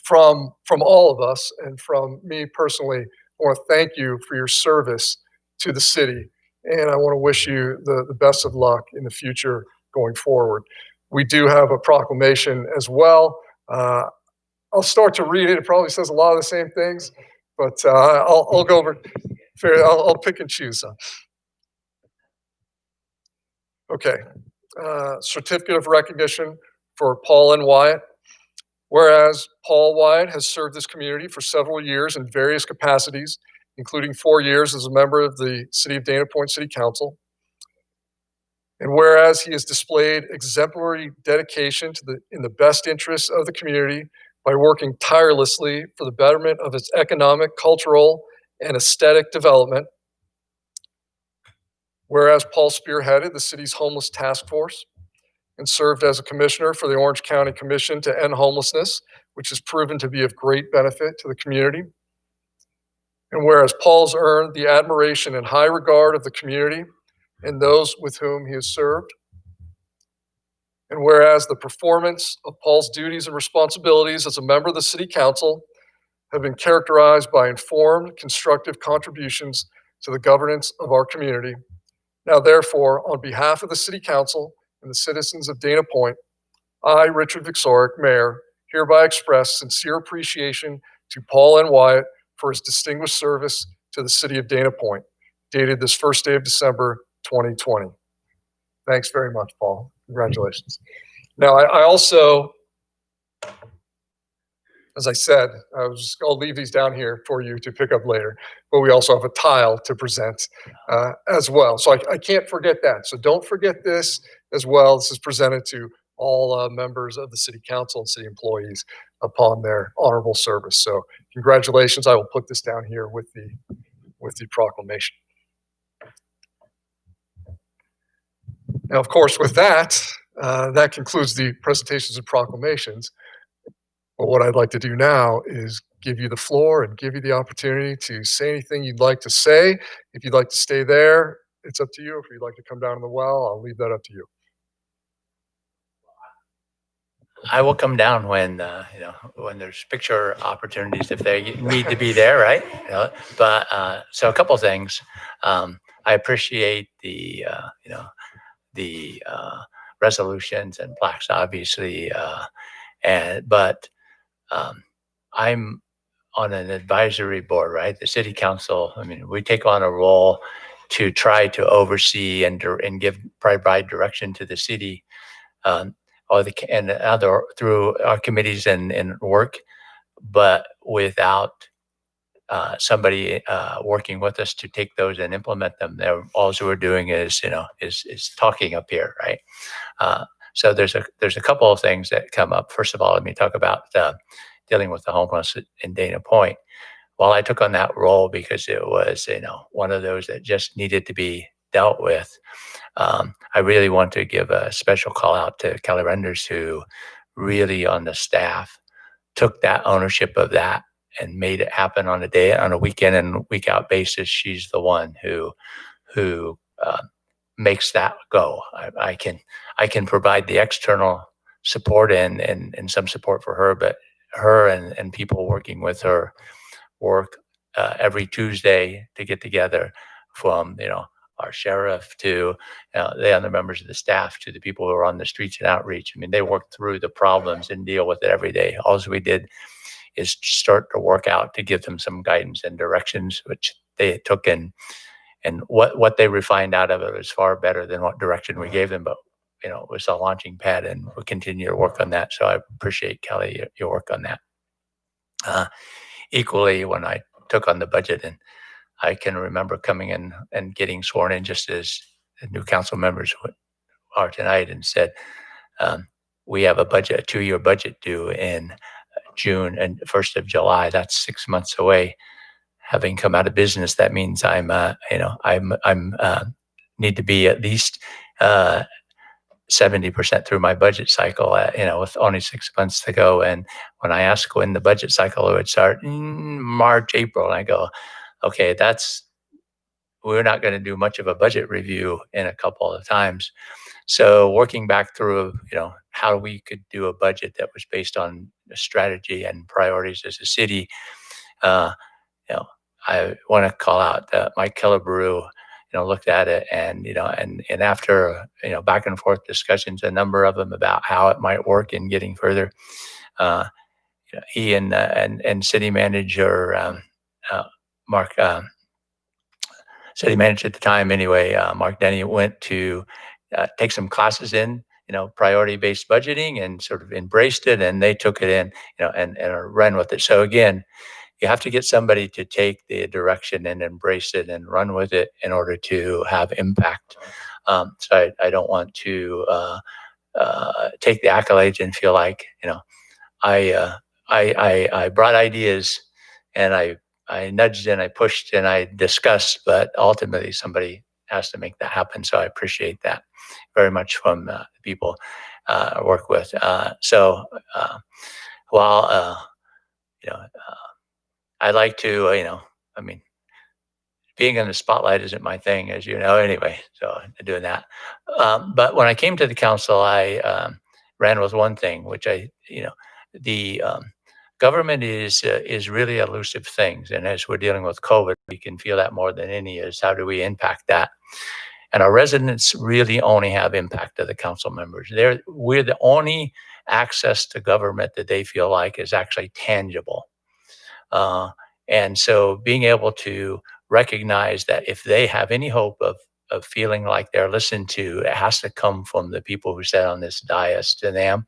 from all of us and from me personally, I want to thank you for your service to the city, and I want to wish you the best of luck in the future going forward. We do have a proclamation as well. I'll start to read it. It probably says a lot of the same things, but I'll go over. I'll pick and choose some. Okay. Certificate of recognition for Paul N. Wyatt. Whereas Paul Wyatt has served this community for several years in various capacities, including 4 years as a member of the City of Dana Point City Council. And whereas he has displayed exemplary dedication in the best interests of the community by working tirelessly for the betterment of its economic, cultural, and aesthetic development. Whereas Paul spearheaded the city's homeless task force and served as a commissioner for the Orange County Commission to End Homelessness, which has proven to be of great benefit to the community. And whereas Paul's earned the admiration and high regard of the community and those with whom he has served. And whereas the performance of Paul's duties and responsibilities as a member of the City Council have been characterized by informed, constructive contributions to the governance of our community. Now, therefore, on behalf of the City Council and the citizens of Dana Point, I, Richard Vixoric, Mayor, hereby express sincere appreciation to Paul N. Wyatt for his distinguished service to the City of Dana Point, dated this first day of December, 2020. Thanks very much, Paul. Congratulations. Now, I also, as I said, I'll leave these down here for you to pick up later, but we also have a tile to present as well. So I can't forget that. So don't forget this as well. This is presented to all members of the City Council and city employees upon their honorable service. So congratulations. I will put this down here with the proclamation. Now, of course, with that, that concludes the presentations and proclamations. But what I'd like to do now is give you the floor and give you the opportunity to say anything you'd like to say. If you'd like to stay there, it's up to you. If you'd like to come down in the well, I'll leave that up to you. I will come down when when there's picture opportunities, if they need to be there, right? But so a couple of things. I appreciate the resolutions and plaques, obviously, but I'm on an advisory board, right? The City Council. I mean, we take on a role to try to oversee and provide direction to the city. And other through our committees and work, but without somebody working with us to take those and implement them, all we're doing is talking up here, right? So there's a couple of things that come up. First of all, let me talk about dealing with the homeless in Dana Point. Well, I took on that role because it was one of those that just needed to be dealt with. I really want to give a special call out to Kelly Renders, who really on the staff took that ownership of that and made it happen on a weekend and week out basis. She's the one who makes that go. I can provide the external support and some support for her, but her and people working with her work every Tuesday to get together, from our sheriff to the other members of the staff to the people who are on the streets and outreach. I mean, they work through the problems and deal with it every day. All we did is start to work out to give them some guidance and directions, which they took in, and what they refined out of it was far better than what direction we gave them. But it was a launching pad, and we'll continue to work on that. So I appreciate, Kelly, your work on that. Equally, when I took on the budget, and I can remember coming in and getting sworn in just as the new council members are tonight, and said, we have a 2-year budget due in June and 1st of July. That's 6 months away. Having come out of business, that means I'm need to be at least 70% through my budget cycle, with only 6 months to go. And when I ask when the budget cycle would start, March, April, and I go, okay, we're not going to do much of a budget review in a couple of times. So working back through, how we could do a budget that was based on strategy and priorities as a city. I want to call out Mike Killebrew, looked at it, and after, back and forth discussions, a number of them about how it might work in getting further. He and city manager, Mark, city manager at the time anyway, Mark Denny, went to take some classes in, priority-based budgeting, and sort of embraced it, and they took it in, and ran with it. So again, you have to get somebody to take the direction and embrace it and run with it in order to have impact. So I don't want to take the accolades and feel like, I brought ideas and I nudged and I pushed and I discussed, but ultimately somebody has to make that happen. So I appreciate that very much from the people I work with. While I like to, I mean, being in the spotlight isn't my thing, as you know, anyway. So doing that. But when I came to the council, I ran with one thing, which the government is really elusive things, and as we're dealing with COVID, we can feel that more than any. Is how do we impact that? And our residents really only have impact of the council members. We're the only access to government that they feel like is actually tangible. And so being able to recognize that if they have any hope of feeling like they're listened to, it has to come from the people who sat on this dais to them.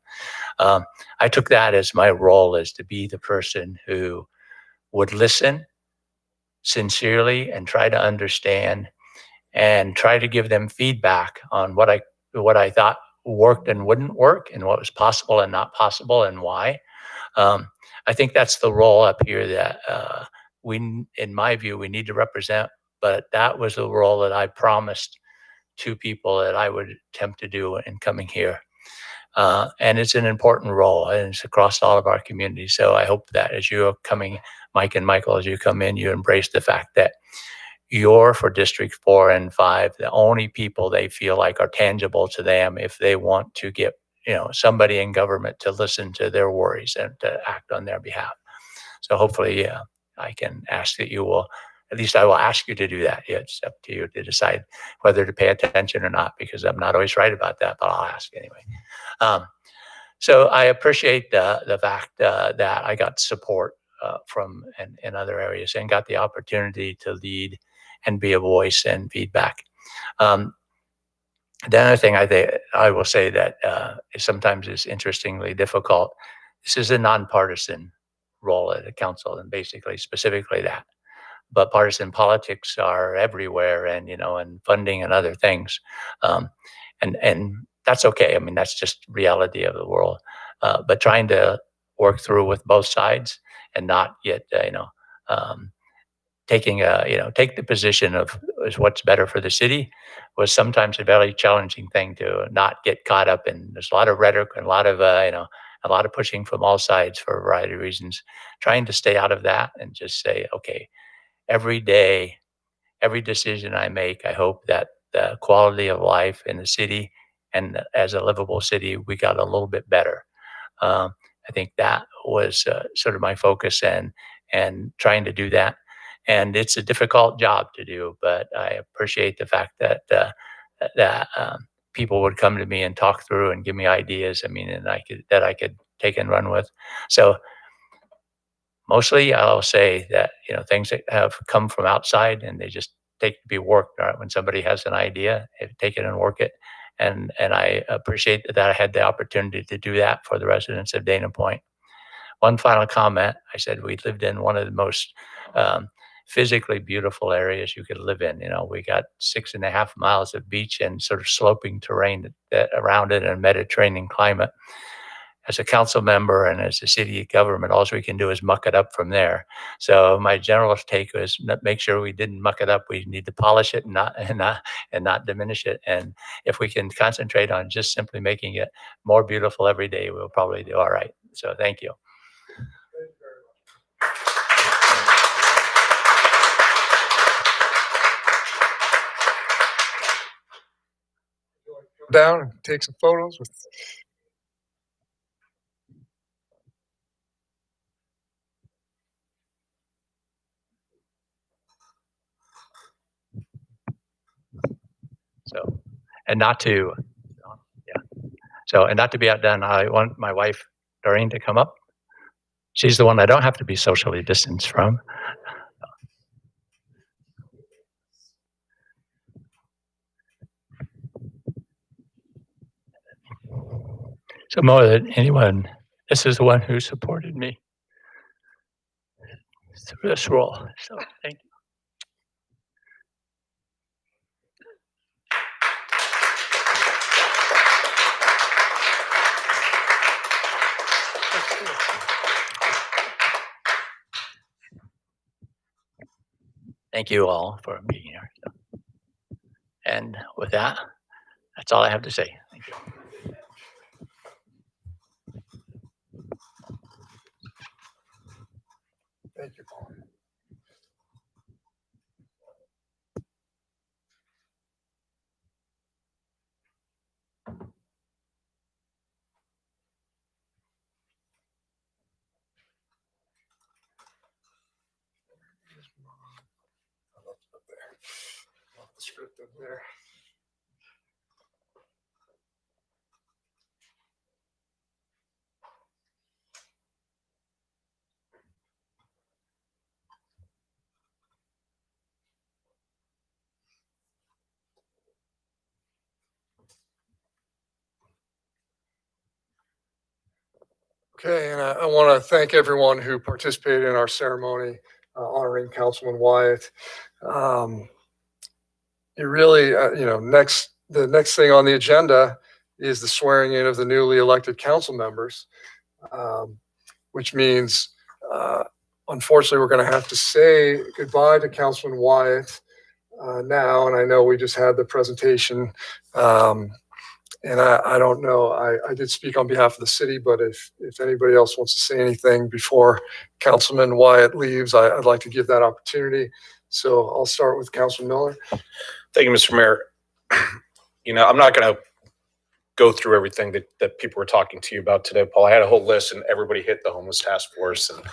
I took that as my role, as to be the person who would listen sincerely and try to understand and try to give them feedback on what I thought worked and wouldn't work, and what was possible and not possible, and why. I think that's the role up here that in my view, we need to represent. But that was the role that I promised to people that I would attempt to do in coming here. And it's an important role, and it's across all of our communities. So I hope that as you are coming, Mike and Michael, as you come in, you embrace the fact that you're, for District 4 and 5, the only people they feel like are tangible to them if they want to get somebody in government to listen to their worries and to act on their behalf. So hopefully I can ask that you will, at least I will ask you to do that. It's up to you to decide whether to pay attention or not, because I'm not always right about that, but I'll ask anyway. So I appreciate the fact that I got support from in other areas and got the opportunity to lead and be a voice and feedback. The other thing I will say that sometimes is interestingly difficult. This is a nonpartisan role at the council, and basically specifically that. But partisan politics are everywhere, and and funding and other things, and that's okay. I mean, that's just reality of the world. But trying to work through with both sides and not get take the position of is what's better for the city was sometimes a very challenging thing to not get caught up in. There's a lot of rhetoric and a lot of pushing from all sides for a variety of reasons. Trying to stay out of that and just say, okay, every day, every decision I make, I hope that the quality of life in the city and as a livable city, we got a little bit better. I think that was sort of my focus and trying to do that. And it's a difficult job to do, but I appreciate the fact that people would come to me and talk through and give me ideas. I mean, and I could take and run with. So mostly, I'll say that things that have come from outside and they just take to be worked. Right? When somebody has an idea, they take it and work it. And I appreciate that I had the opportunity to do that for the residents of Dana Point. One final comment. I said we lived in one of the most physically beautiful areas you could live in. We got 6.5 miles of beach and sort of sloping terrain that around it, and a Mediterranean climate. As a council member and as a city government, all we can do is muck it up from there. So my general take was make sure we didn't muck it up. We need to polish it and not diminish it. And if we can concentrate on just simply making it more beautiful every day, we'll probably do all right. So thank you. Down and take some photos with. So, and not to be outdone, I want my wife, Doreen, to come up. She's the one I don't have to be socially distanced from. So more than anyone, this is the one who supported me. through this role. So thank you. Thank you all for being here. And with that, that's all I have to say. Thank you. Thank you, Paul. The script up there. Okay, and I want to thank everyone who participated in our ceremony honoring Councilman Wyatt. It really, the next thing on the agenda is the swearing in of the newly elected council members, which means, unfortunately, we're going to have to say goodbye to Councilman Wyatt now. And I know we just had the presentation. And I don't know, I did speak on behalf of the city, but if anybody else wants to say anything before Councilman Wyatt leaves, I'd like to give that opportunity. So I'll start with Councilman Miller. Thank you, Mr. Mayor. I'm not going to go through everything that people were talking to you about today, Paul. I had a whole list and everybody hit the homeless task force. And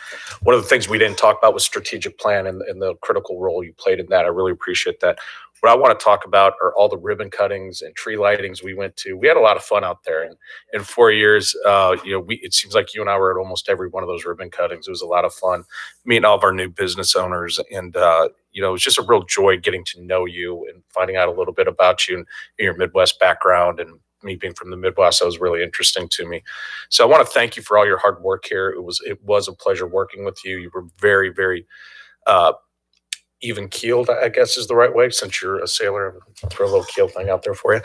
one of the things we didn't talk about was strategic plan and the critical role you played in that. I really appreciate that. What I want to talk about are all the ribbon cuttings and tree lightings we went to. We had a lot of fun out there. And in 4 years, it seems like you and I were at almost every one of those ribbon cuttings. It was a lot of fun meeting all of our new business owners. And, it was just a real joy getting to know you and finding out a little bit about you and your Midwest background. And me being from the Midwest, that was really interesting to me. So I want to thank you for all your hard work here. It was a pleasure working with you. You were very, very even keeled, I guess is the right way, since you're a sailor. I'll throw a little keel thing out there for you.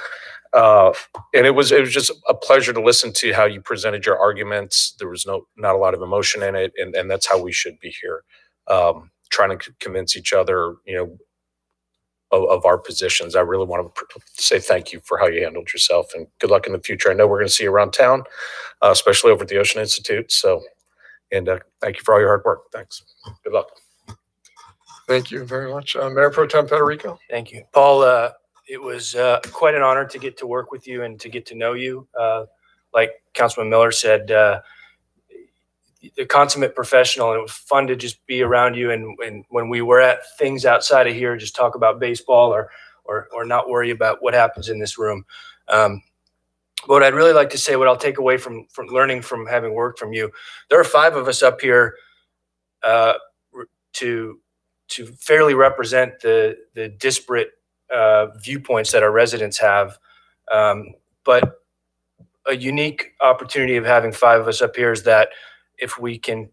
And it was just a pleasure to listen to how you presented your arguments. There was not a lot of emotion in it, and that's how we should be here, trying to convince each other, of our positions. I really want to say thank you for how you handled yourself, and good luck in the future. I know we're going to see you around town, especially over at the Ocean Institute. So, and thank you for all your hard work. Thanks. Good luck. Thank you very much. Mayor Pro Tem Federico. Thank you, Paul. It was quite an honor to get to work with you and to get to know you. Like Councilman Miller said, the consummate professional, and it was fun to just be around you. And when we were at things outside of here, just talk about baseball or not worry about what happens in this room. What I'd really like to say, what I'll take away from learning from having worked from you, there are 5 of us up here to fairly represent the disparate viewpoints that our residents have. But a unique opportunity of having 5 of us up here is that if we can,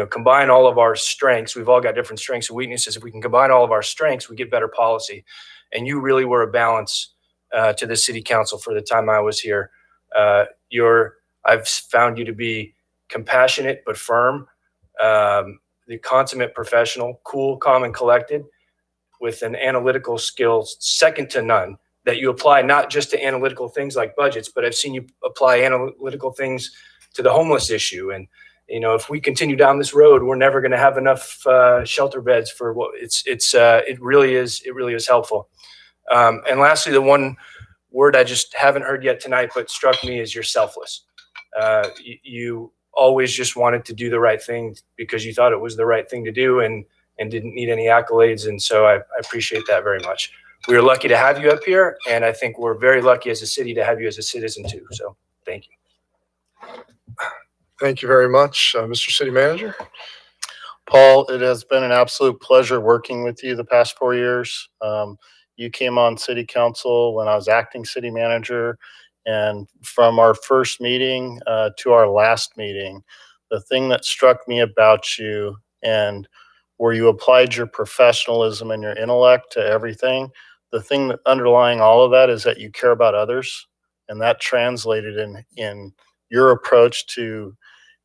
combine all of our strengths, we've all got different strengths and weaknesses. If we can combine all of our strengths, we get better policy. And you really were a balance to the city council for the time I was here. I've found you to be compassionate but firm, the consummate professional, cool, calm, and collected, with an analytical skill second to none that you apply not just to analytical things like budgets, but I've seen you apply analytical things to the homeless issue. And if we continue down this road, we're never going to have enough shelter beds for what it really is helpful. And lastly, the one word I just haven't heard yet tonight, but struck me, is you're selfless. You always just wanted to do the right thing because you thought it was the right thing to do and didn't need any accolades. And so I appreciate that very much. We are lucky to have you up here, and I think we're very lucky as a city to have you as a citizen too. So thank you. Thank you very much, Mr. City Manager. Paul, it has been an absolute pleasure working with you the past 4 years. You came on city council when I was acting city manager, and from our first meeting to our last meeting, the thing that struck me about you and where you applied your professionalism and your intellect to everything. The thing that underlying all of that is that you care about others, and that translated in your approach to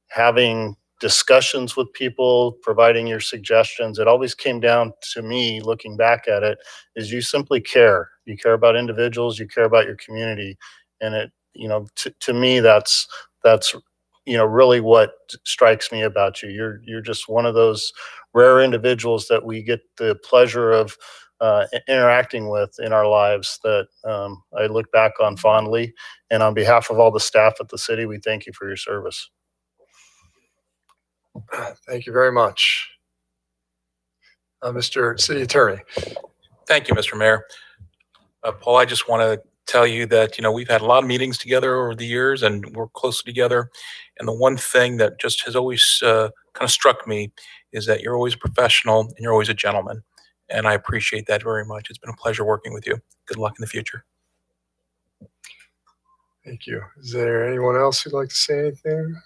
having discussions with people, providing your suggestions. It always came down to me, looking back at it, is you simply care. You care about individuals, you care about your community. And it, to me, that's, really what strikes me about you. You're just one of those rare individuals that we get the pleasure of interacting with in our lives that I look back on fondly. And on behalf of all the staff at the city, we thank you for your service. Thank you very much. Mr. City Attorney. Thank you, Mr. Mayor. Paul, I just want to tell you that, we've had a lot of meetings together over the years and we're close together. And the one thing that just has always kind of struck me is that you're always a professional and you're always a gentleman. And I appreciate that very much. It's been a pleasure working with you. Good luck in the future. Thank you. Is there anyone else who'd like to say anything?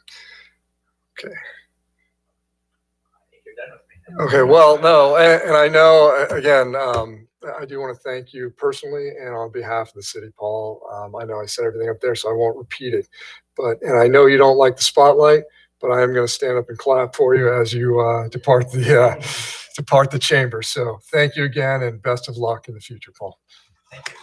Okay. Okay, well, no, and I know, again, I do want to thank you personally and on behalf of the city, Paul. I know I said everything up there, so I won't repeat it. And I know you don't like the spotlight, but I am going to stand up and clap for you as you depart the chamber. So thank you again, and best of luck in the future, Paul. Thank you.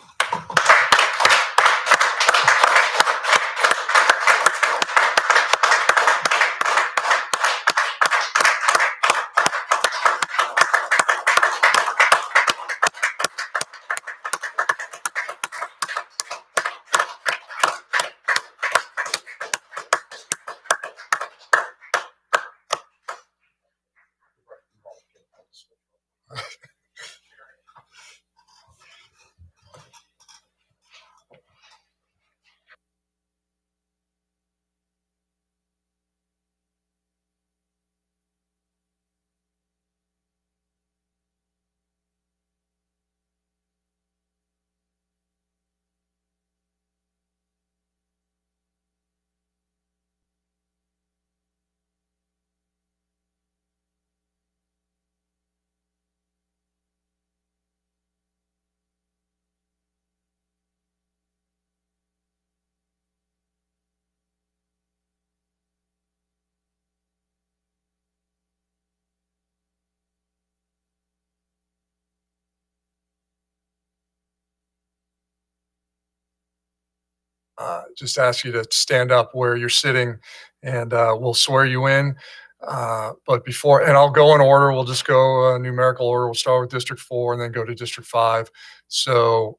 Just ask you to stand up where you're sitting, and we'll swear you in. But before, and I'll go in order. We'll just go numerical order. We'll start with District 4 and then go to District 5. So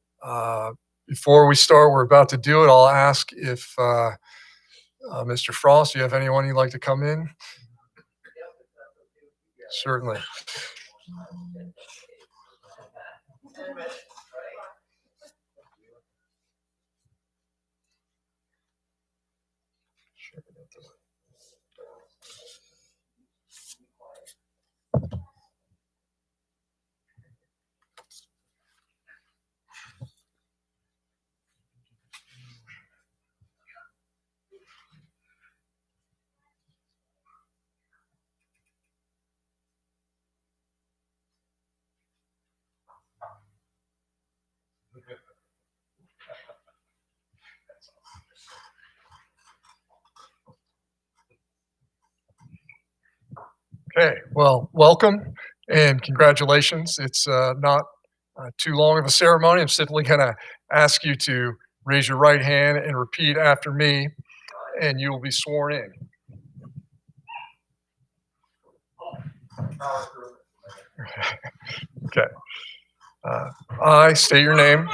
before we start, we're about to do it. I'll ask if Mr. Frost, do you have anyone you'd like to come in? Certainly. Okay, well, welcome and congratulations. It's not too long of a ceremony. I'm simply going to ask you to raise your right hand and repeat after me, and you will be sworn in. Okay. I state your name.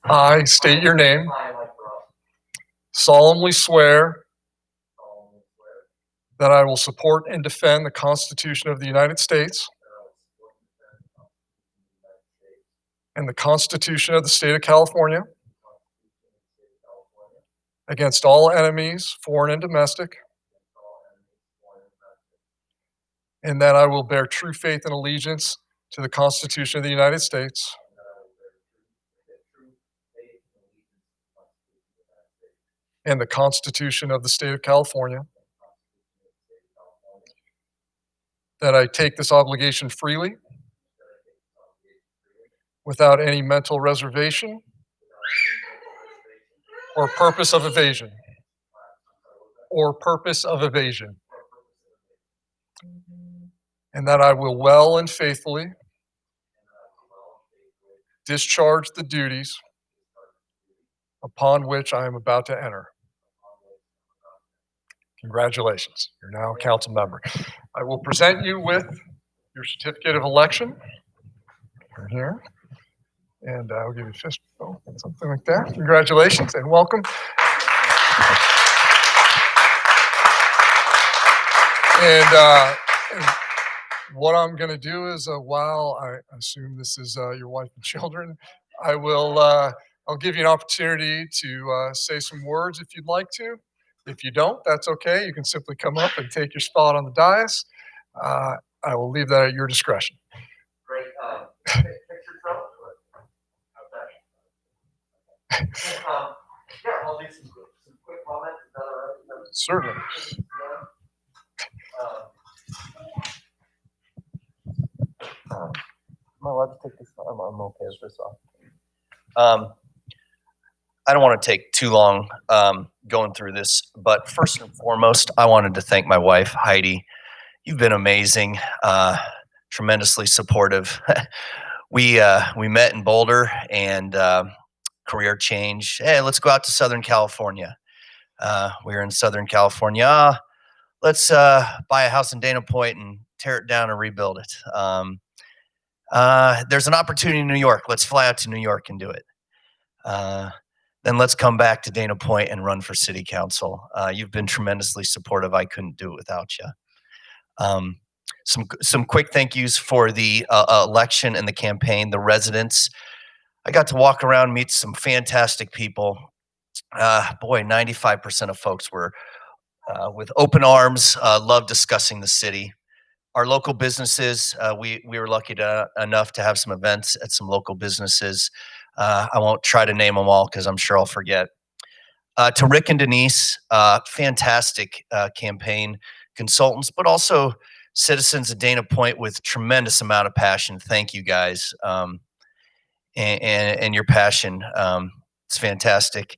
I state your name. Solemnly swear that I will support and defend the Constitution of the United States and the Constitution of the State of California against all enemies, foreign and domestic, and that I will bear true faith and allegiance to the Constitution of the United States and the Constitution of the State of California, that I take this obligation freely without any mental reservation or purpose of evasion. And that I will well and faithfully discharge the duties upon which I am about to enter. Congratulations, you're now a council member. I will present you with your certificate of election. Right here. And I'll give you a fist bump, something like that. Congratulations and welcome. And what I'm going to do is, while I assume this is your wife and children, I'll give you an opportunity to say some words if you'd like to. If you don't, that's okay. You can simply come up and take your spot on the dais. I will leave that at your discretion. Great. Picture Trump. Yeah, I'll do some quick comments. Is that all right? Certainly. Am I allowed to take this? I'm okay with this off. I don't want to take too long going through this, but first and foremost, I wanted to thank my wife, Heidi. You've been amazing, tremendously supportive. We met in Boulder and career change. Hey, let's go out to Southern California. We were in Southern California. Let's buy a house in Dana Point and tear it down and rebuild it. There's an opportunity in New York. Let's fly out to New York and do it. Then let's come back to Dana Point and run for city council. You've been tremendously supportive. I couldn't do it without you. Some quick thank yous for the election and the campaign, the residents. I got to walk around, meet some fantastic people. Boy, 95% of folks were with open arms, love discussing the city. Our local businesses, we were lucky enough to have some events at some local businesses. I won't try to name them all because I'm sure I'll forget. To Rick and Denise, fantastic campaign consultants, but also citizens of Dana Point with tremendous amount of passion. Thank you guys. And your passion. It's fantastic.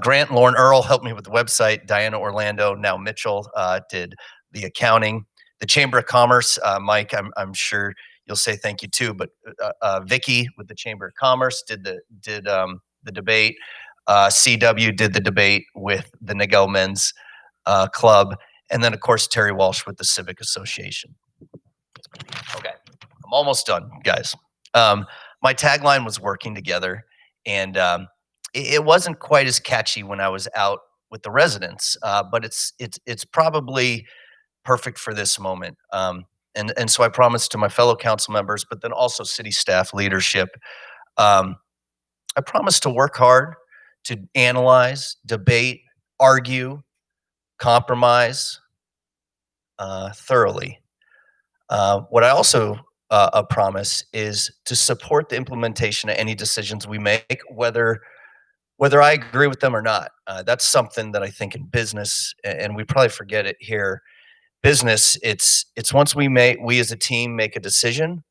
Grant and Lauren Earl helped me with the website. Diana Orlando, now Mitchell, did the accounting. The Chamber of Commerce, Mike, I'm sure you'll say thank you too, but Vicky with the Chamber of Commerce did the debate. CW did the debate with the Nagel Men's Club. And then, of course, Terry Walsh with the Civic Association. Okay, I'm almost done, guys. My tagline was working together, and it wasn't quite as catchy when I was out with the residents, but it's probably perfect for this moment. And so I promised to my fellow council members, but then also city staff leadership, I promised to work hard, to analyze, debate, argue, compromise thoroughly. What I also promise is to support the implementation of any decisions we make, whether I agree with them or not. That's something that I think in business, and we probably forget it here. Business, it's once we as a team make a decision,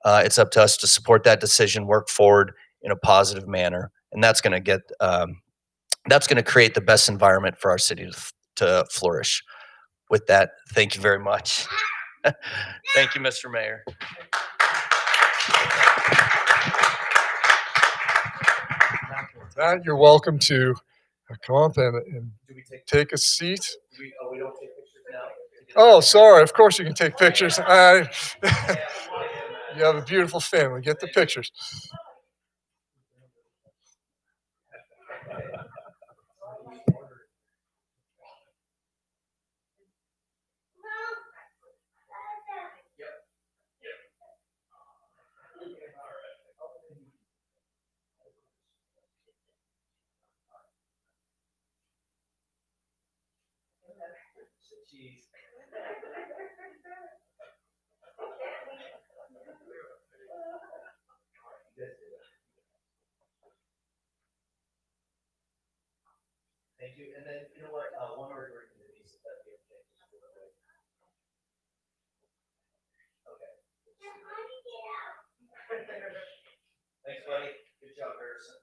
it's up to us to support that decision, work forward in a positive manner, and that's going to create the best environment for our city to flourish. With that, thank you very much. Thank you, Mr. Mayor. With that, you're welcome to come up and take a seat. We don't take pictures now? Oh, sorry. Of course you can take pictures. You have a beautiful family. Get the pictures. Jeez. Thank you. And then, you know what, one more word to Denise, if that'd be okay. Thanks, buddy. Good job, Harrison.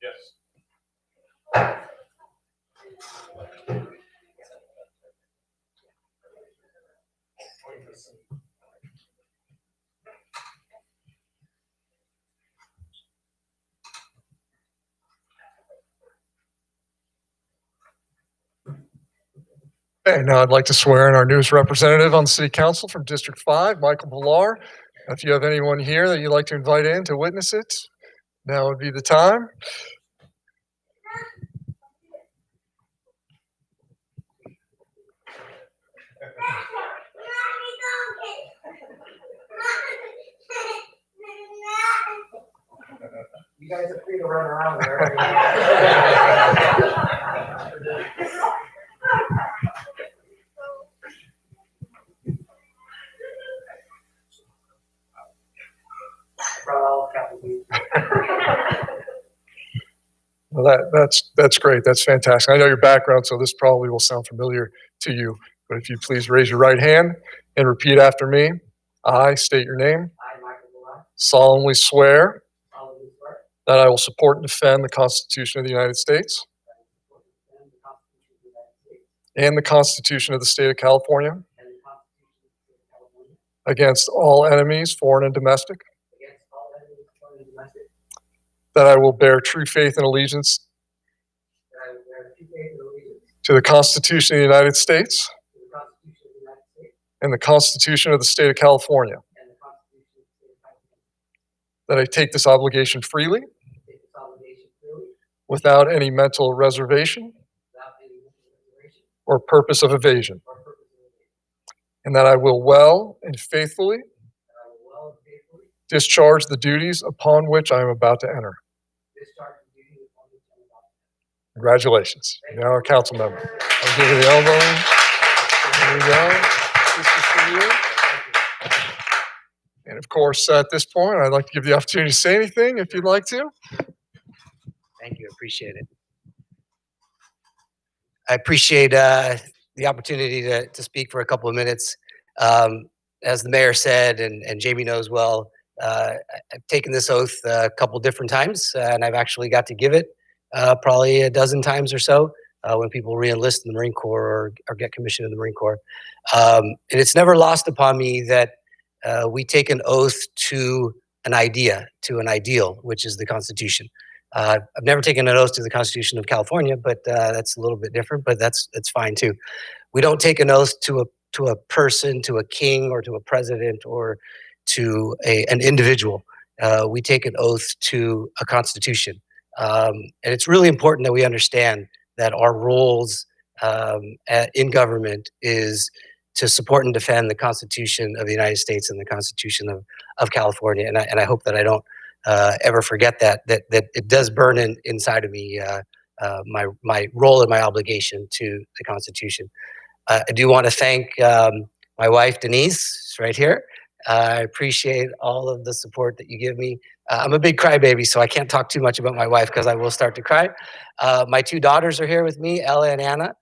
Yes. Okay, now I'd like to swear in our newest representative on the city council from District 5, Michael Pilar. If you have anyone here that you'd like to invite in to witness it, now would be the time. You guys are free to run around there. Well, that's great. That's fantastic. I know your background, so this probably will sound familiar to you. But if you please raise your right hand and repeat after me. I state your name. I, Michael Pilar, Solemnly swear solemnly swear that I will support and defend the Constitution of the United States and the Constitution of the State of California and the Constitution of the State of California against all enemies, foreign and domestic, against all enemies, foreign and domestic, that I will bear true faith and allegiance that I will bear true faith and allegiance to the Constitution of the United States to the Constitution of the United States and the Constitution of the State of California, and the Constitution of the State of California, that I take this obligation freely take this obligation freely without any mental reservation without any mental reservation or purpose of evasion, or purpose of evasion, and that I will well and faithfully that I will well and faithfully discharge the duties upon which I am about to enter. discharge the duties upon which I am about to Congratulations. You're now a council member. I'll give you the elbow. There you go. This is for you. And of course, at this point, I'd like to give you the opportunity to say anything if you'd like to. Thank you. Appreciate it. I appreciate the opportunity to speak for a couple of minutes. As the mayor said, and Jamie knows well, I've taken this oath a couple different times, and I've actually got to give it probably a dozen times or so when people re-enlist in the Marine Corps or get commissioned in the Marine Corps. And it's never lost upon me that we take an oath to an idea, to an ideal, which is the Constitution. I've never taken an oath to the Constitution of California, but that's a little bit different, but that's fine too. We don't take an oath to a person, to a king, or to a president, or to an individual. We take an oath to a Constitution. And it's really important that we understand that our roles in government is to support and defend the Constitution of the United States and the Constitution of California. And I hope that I don't ever forget that it does burn inside of me, my role and my obligation to the Constitution. I do want to thank my wife, Denise, who's right here. I appreciate all of the support that you give me. I'm a big crybaby, so I can't talk too much about my wife because I will start to cry. My two daughters are here with me, Ella and Anna.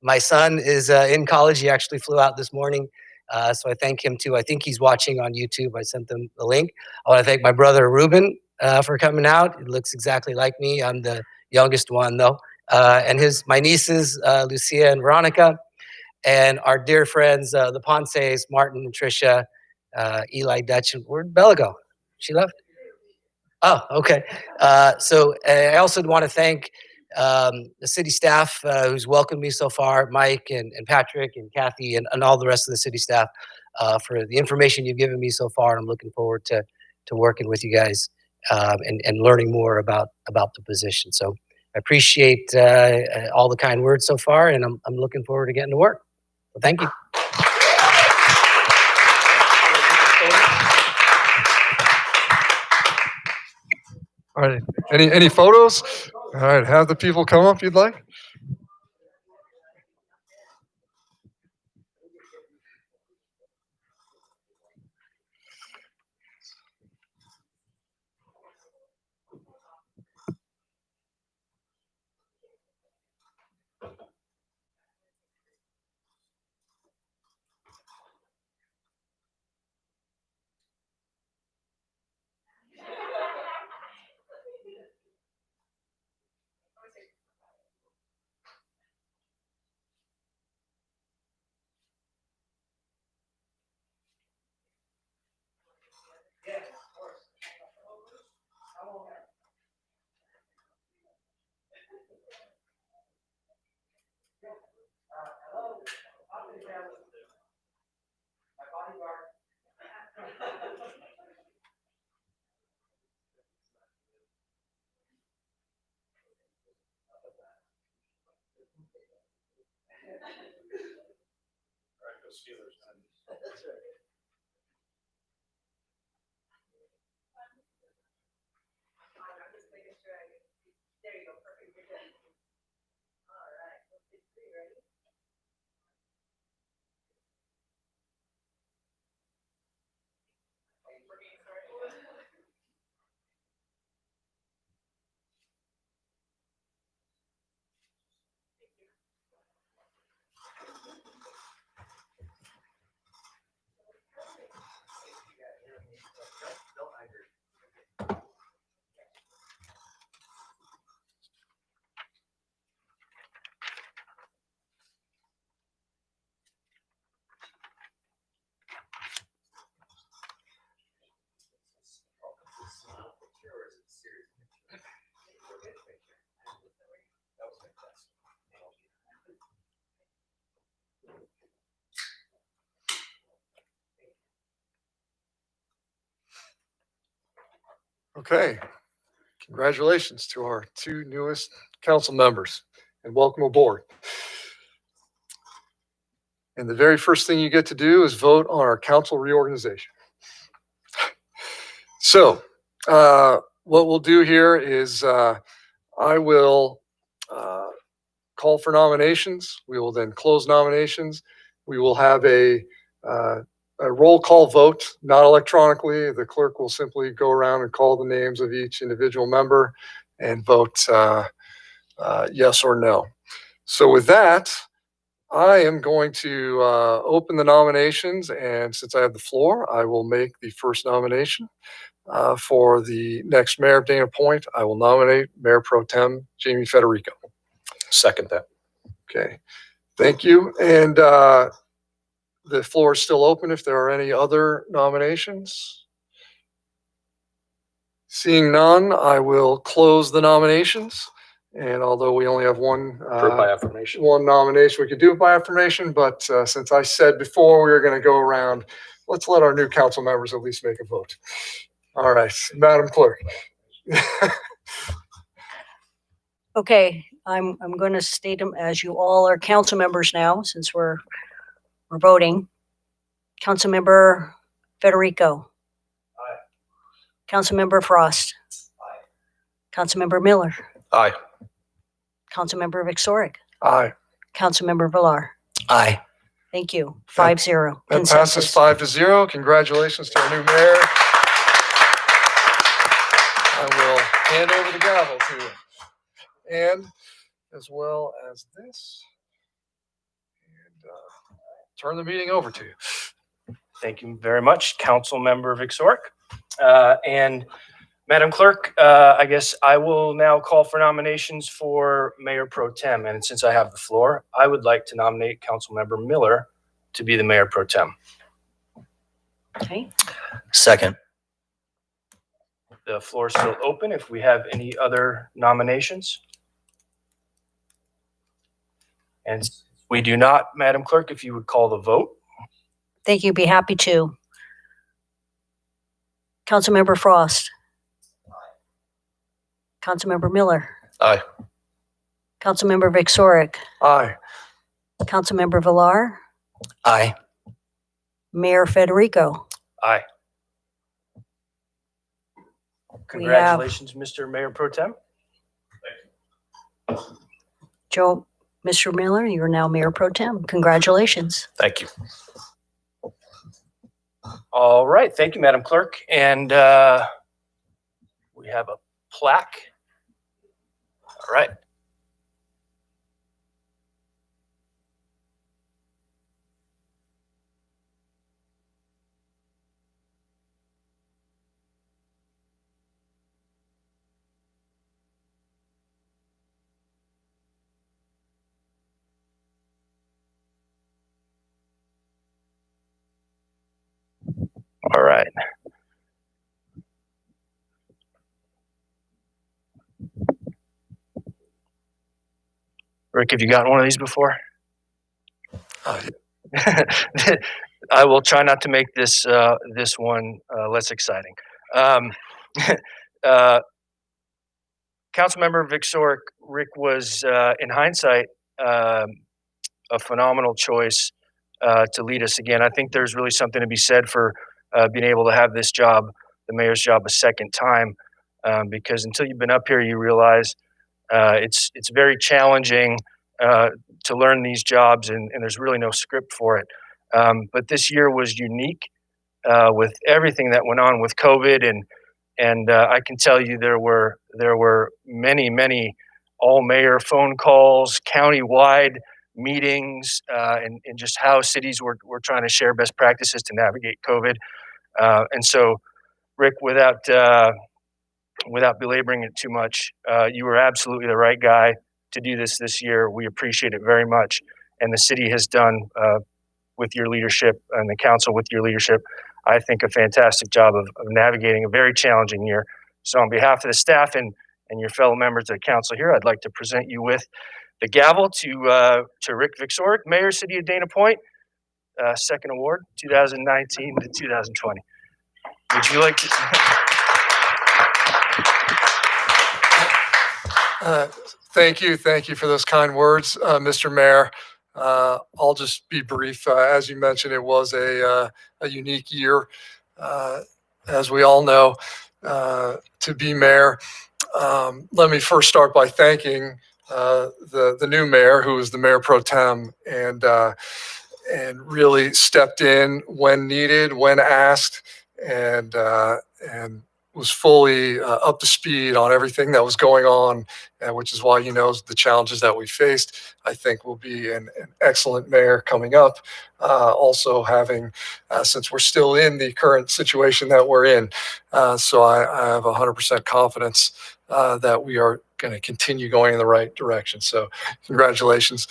My son is in college. He actually flew out this morning, so I thank him too. I think he's watching on YouTube. I sent them the link. I want to thank my brother, Ruben, for coming out. He looks exactly like me. I'm the youngest one, though. And my nieces, Lucia and Veronica, and our dear friends, the Ponces, Martin and Tricia, Eli Dutch. Where'd Bella go? She left? Oh, okay. So I also want to thank the city staff who's welcomed me so far, Mike and Patrick and Kathy and all the rest of the city staff for the information you've given me so far. I'm looking forward to working with you guys and learning more about the position. So I appreciate all the kind words so far, and I'm looking forward to getting to work. So thank you. All right, any photos? All right, have the people come up you'd like. Okay, congratulations to our two newest council members and welcome aboard. And the very first thing you get to do is vote on our council reorganization. So what we'll do here is I will call for nominations. We will then close nominations. We will have a roll call vote, not electronically. The clerk will simply go around and call the names of each individual member and vote yes or no. So with that, I am going to open the nominations, and since I have the floor, I will make the first nomination for the next mayor of Dana Point. I will nominate Mayor Pro Tem Jamie Federico. Second that. Okay, thank you. And the floor is still open if there are any other nominations. Seeing none, I will close the nominations. And although we only have one By affirmation. one nomination, we could do it by affirmation, but since I said before we were going to go around, let's let our new council members at least make a vote. All right, Madam Clerk. Okay, I'm going to state them as you all are council members now, since we're voting. Councilmember Federico. Aye. Councilmember Frost. Aye. Councilmember Miller. Aye. Councilmember Vixoric. Aye. Councilmember Villar. Aye. Thank you. 5-0. That passes 5-0. Congratulations to our new mayor. I will hand over the gavel to you. And as well as this. And turn the meeting over to you. Thank you very much, Councilmember Vixoric. And Madam Clerk, I guess I will now call for nominations for Mayor Pro Tem. And since I have the floor, I would like to nominate Councilmember Miller to be the Mayor Pro Tem. Okay. Second. The floor is still open if we have any other nominations. And we do not, Madam Clerk, if you would call the vote. Thank you. Be happy to. Councilmember Frost. Aye. Councilmember Miller, Aye. Councilmember Victoric, Aye. Councilmember Villar, Aye. Mayor Federico. Aye. Congratulations, Mr. Mayor Pro Tem. Joe, Mr. Miller, you are now Mayor Pro Tem. Congratulations. Thank you. All right, thank you, Madam Clerk. And we have a plaque. All right. All right. Rick, have you gotten one of these before? I will try not to make this this one less exciting. Councilmember Victoric, Rick was, in hindsight, a phenomenal choice to lead us again. I think there's really something to be said for being able to have this job, the mayor's job, a second time, because until you've been up here, you realize it's very challenging to learn these jobs, and there's really no script for it. But this year was unique with everything that went on with COVID, and I can tell you there were many all mayor phone calls, countywide meetings, and just how cities were trying to share best practices to navigate COVID. And so, Rick, without belaboring it too much, you were absolutely the right guy to do this year. We appreciate it very much, and the city has done with your leadership and the council with your leadership, I think, a fantastic job of navigating a very challenging year. So on behalf of the staff and your fellow members of the council here, I'd like to present you with the gavel to Rick Victoric, Mayor, City of Dana Point, second award, 2019 to 2020. Would you like to? Thank you for those kind words, Mr. Mayor. I'll just be brief. As you mentioned, it was a unique year, as we all know, to be mayor. Let me first start by thanking the new mayor, who is the mayor pro tem, and really stepped in when needed, when asked, and was fully up to speed on everything that was going on, which is why he knows the challenges that we faced. I think will be an excellent mayor coming up. Also having, since we're still in the current situation that we're in, so I have 100% confidence that we are going to continue going in the right direction. So congratulations.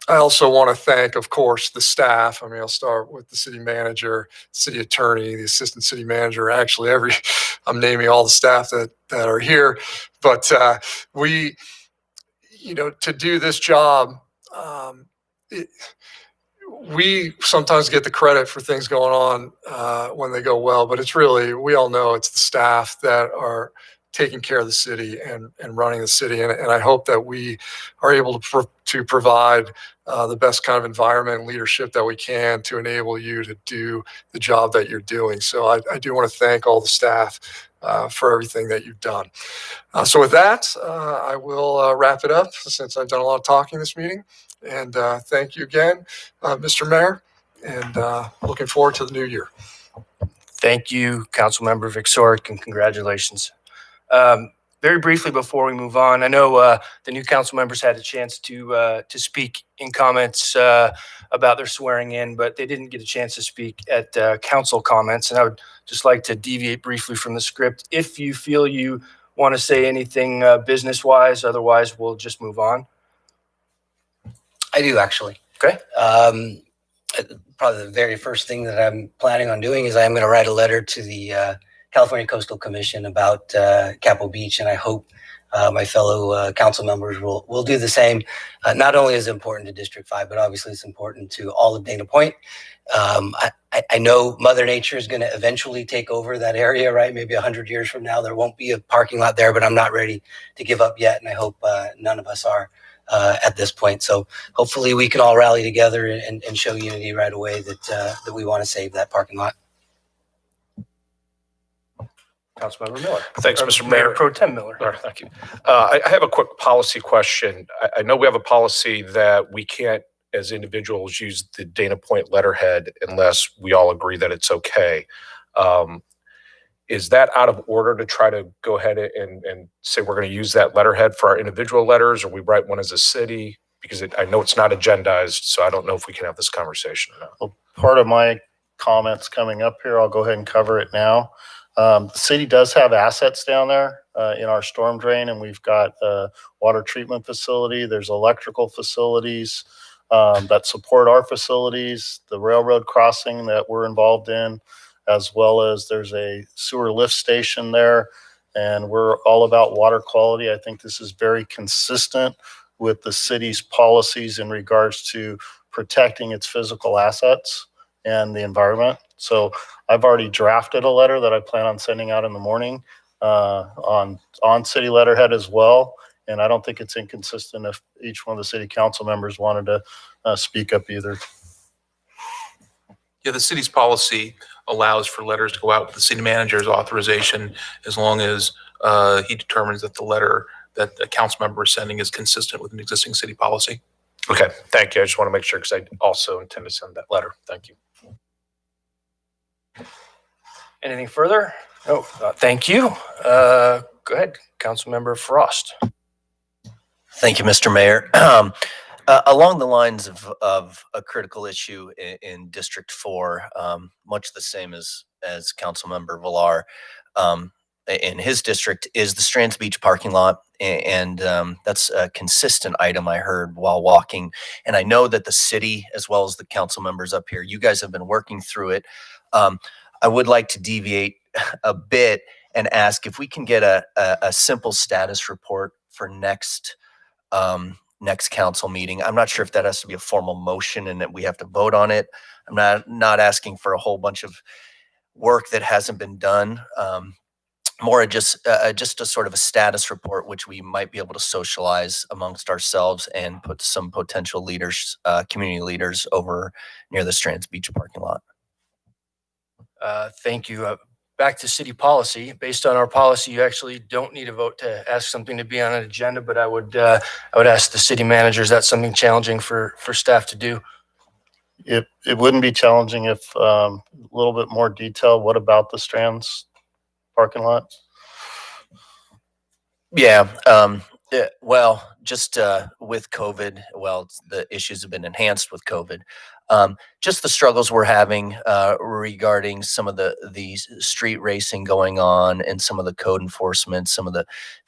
I also want to thank, of course, the staff. I mean, I'll start with the city manager, city attorney, the assistant city manager, actually I'm naming all the staff that are here, but we, to do this job, we sometimes get the credit for things going on when they go well, but it's really, we all know it's the staff that are taking care of the city and running the city. And I hope that we are able to provide the best kind of environment and leadership that we can to enable you to do the job that you're doing. So I do want to thank all the staff for everything that you've done. So with that, I will wrap it up since I've done a lot of talking this meeting. And thank you again, Mr. Mayor, and looking forward to the new year. Thank you, Councilmember Victoric, and congratulations. Very briefly before we move on, I know the new council members had a chance to speak in comments about their swearing in, but they didn't get a chance to speak at council comments. And I would just like to deviate briefly from the script. If you feel you want to say anything business-wise, otherwise we'll just move on. I do, actually. Okay. Probably the very first thing that I'm planning on doing is I'm going to write a letter to the California Coastal Commission about Capitol Beach, and I hope my fellow council members will do the same. Not only is it important to District 5, but obviously it's important to all of Dana Point. I know Mother Nature is going to eventually take over that area, right? Maybe 100 years from now, there won't be a parking lot there, but I'm not ready to give up yet, and I hope none of us are at this point. So hopefully we can all rally together and show unity right away that we want to save that parking lot. Councilmember Miller. Thanks, Or Mr. Mayor. Pro Tem Miller. All right, thank you. I have a quick policy question. I know we have a policy that we can't, as individuals, use the Dana Point letterhead unless we all agree that it's okay. Is that out of order to try to go ahead and say we're going to use that letterhead for our individual letters, or we write one as a city? Because I know it's not agendized, so I don't know if we can have this conversation or not. Well, part of my comments coming up here, I'll go ahead and cover it now. The city does have assets down there in our storm drain, and we've got a water treatment facility. There's electrical facilities that support our facilities, the railroad crossing that we're involved in, as well as there's a sewer lift station there, and we're all about water quality. I think this is very consistent with the city's policies in regards to protecting its physical assets and the environment. So I've already drafted a letter that I plan on sending out in the morning on city letterhead as well. And I don't think it's inconsistent if each one of the city council members wanted to speak up either. Yeah, the city's policy allows for letters to go out with the city manager's authorization as long as he determines that the letter that a council member is sending is consistent with an existing city policy. Okay, thank you. I just want to make sure because I also intend to send that letter. Thank you. Anything further? No, thank you. Go ahead, Councilmember Frost. Thank you, Mr. Mayor. Along the lines of a critical issue in District 4, much the same as Councilmember Villar, in his district is the Strands Beach parking lot. And that's a consistent item I heard while walking. And I know that the city, as well as the council members up here, you guys have been working through it. I would like to deviate a bit and ask if we can get a simple status report for next council meeting. I'm not sure if that has to be a formal motion and that we have to vote on it. I'm not asking for a whole bunch of work that hasn't been done. More just a sort of a status report, which we might be able to socialize amongst ourselves and put some potential leaders, community leaders over near the Strands Beach parking lot. Thank you. Back to city policy. Based on our policy, you actually don't need a vote to ask something to be on an agenda, but I would ask the city manager, is that something challenging for staff to do? It wouldn't be challenging if a little bit more detail. What about the Strands parking lot? Yeah. Well, just with COVID, the issues have been enhanced with COVID. Just the struggles we're having regarding some of the street racing going on and some of the code enforcement, some of the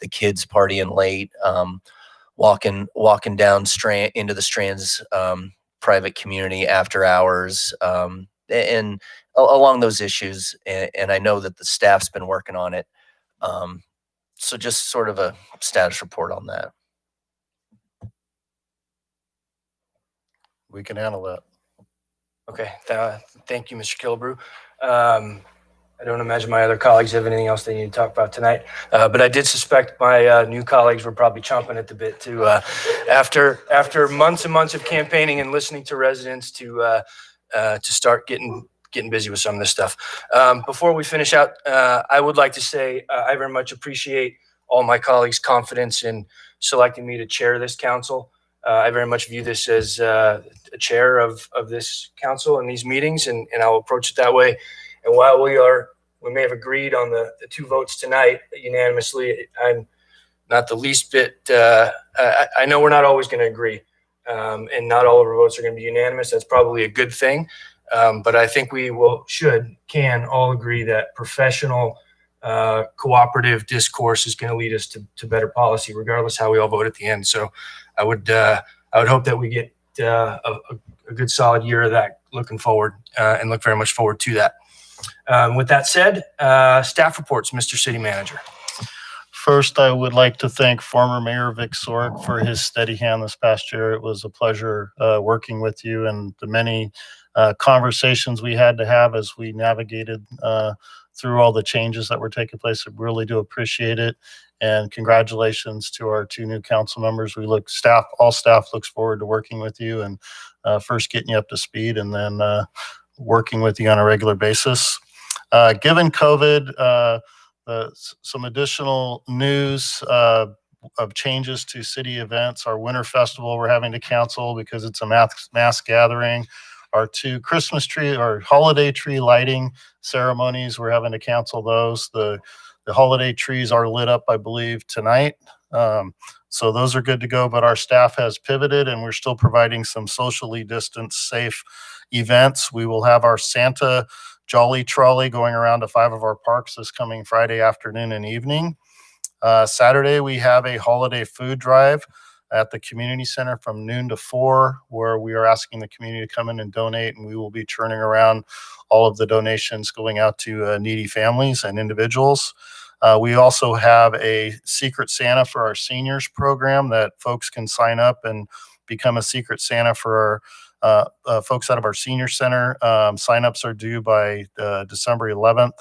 kids partying late, walking down into the Strands private community after hours, and along those issues. And I know that the staff's been working on it. So just sort of a status report on that. We can handle that. Okay. Thank you, Mr. Killebrew. I don't imagine my other colleagues have anything else they need to talk about tonight. But I did suspect my new colleagues were probably chomping at the bit to, after months and months of campaigning and listening to residents to start getting busy with some of this stuff. Before we finish out, I would like to say I very much appreciate all my colleagues' confidence in selecting me to chair this council. I very much view this as a chair of this council and these meetings, and I'll approach it that way. And while we may have agreed on the two votes tonight unanimously, I'm not the least bit, I know we're not always going to agree, and not all of our votes are going to be unanimous. That's probably a good thing. But I think we can all agree that professional, cooperative discourse is going to lead us to better policy, regardless how we all vote at the end. So I would hope that we get a good solid year of that looking forward, and look very much forward to that. With that said, staff reports, Mr. City Manager. First, I would like to thank former Mayor Vic Sork for his steady hand this past year. It was a pleasure working with you, and the many conversations we had to have as we navigated through all the changes that were taking place. I really do appreciate it. And congratulations to our two new council members. All staff looks forward to working with you and first getting you up to speed and then working with you on a regular basis. Given COVID, some additional news of changes to city events. Our winter festival we're having to cancel because it's a mass gathering. Our two Christmas tree or holiday tree lighting ceremonies, we're having to cancel those. The holiday trees are lit up, I believe, tonight. So those are good to go, but our staff has pivoted and we're still providing some socially distanced, safe events. We will have our Santa Jolly Trolley going around to 5 of our parks this coming Friday afternoon and evening. Saturday, we have a holiday food drive at the community center from noon to 4, where we are asking the community to come in and donate, and we will be churning around all of the donations going out to needy families and individuals. We also have a Secret Santa for our seniors program that folks can sign up and become a Secret Santa for our folks out of our senior center. Signups are due by December 11th.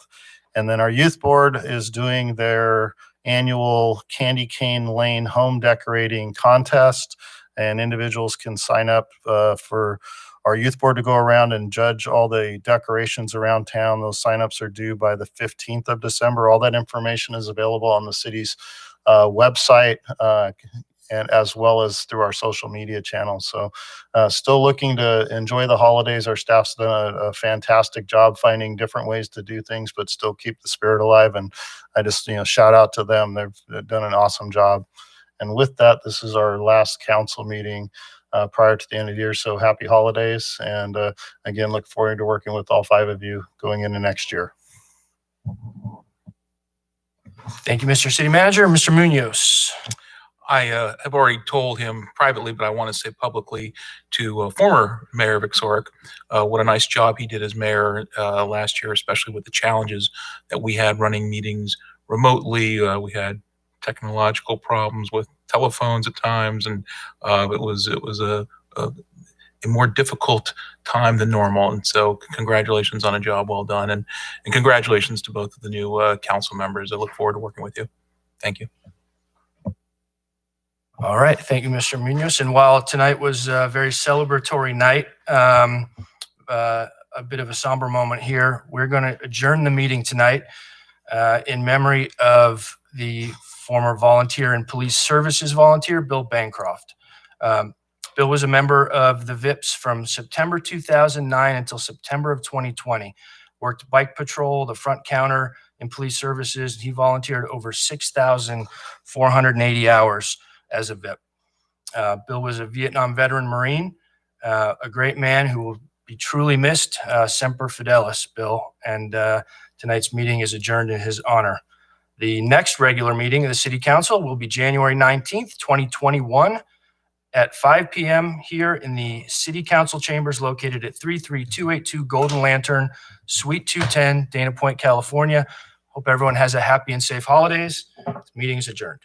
And then our youth board is doing their annual Candy Cane Lane home decorating contest, and individuals can sign up for our youth board to go around and judge all the decorations around town. Those signups are due by the 15th of December. All that information is available on the city's website, and as well as through our social media channels. So still looking to enjoy the holidays. Our staff's done a fantastic job finding different ways to do things, but still keep the spirit alive. And I just, shout out to them. They've done an awesome job. And with that, this is our last council meeting prior to the end of the year. So happy holidays. And again, look forward to working with all 5 of you going into next year. Thank you, Mr. City Manager. Mr. Munoz. I have already told him privately, but I want to say publicly to former Mayor Vic Sork, what a nice job he did as mayor last year, especially with the challenges that we had running meetings remotely. We had technological problems with telephones at times, and it was a more difficult time than normal. And so congratulations on a job well done, and congratulations to both of the new council members. I look forward to working with you. Thank you. All right. Thank you, Mr. Munoz. And while tonight was a very celebratory night, a bit of a somber moment here, we're going to adjourn the meeting tonight in memory of the former volunteer and police services volunteer, Bill Bancroft. Bill was a member of the VIPS from September 2009 until September of 2020. Worked bike patrol, the front counter in police services. He volunteered over 6,480 hours as a VIP. Bill was a Vietnam veteran Marine, a great man who will be truly missed. Semper Fidelis, Bill. And tonight's meeting is adjourned in his honor. The next regular meeting of the City Council will be January 19th, 2021 at 5 p.m. here in the City Council chambers located at 33282 Golden Lantern, Suite 210, Dana Point, California. Hope everyone has a happy and safe holidays. This meeting is adjourned.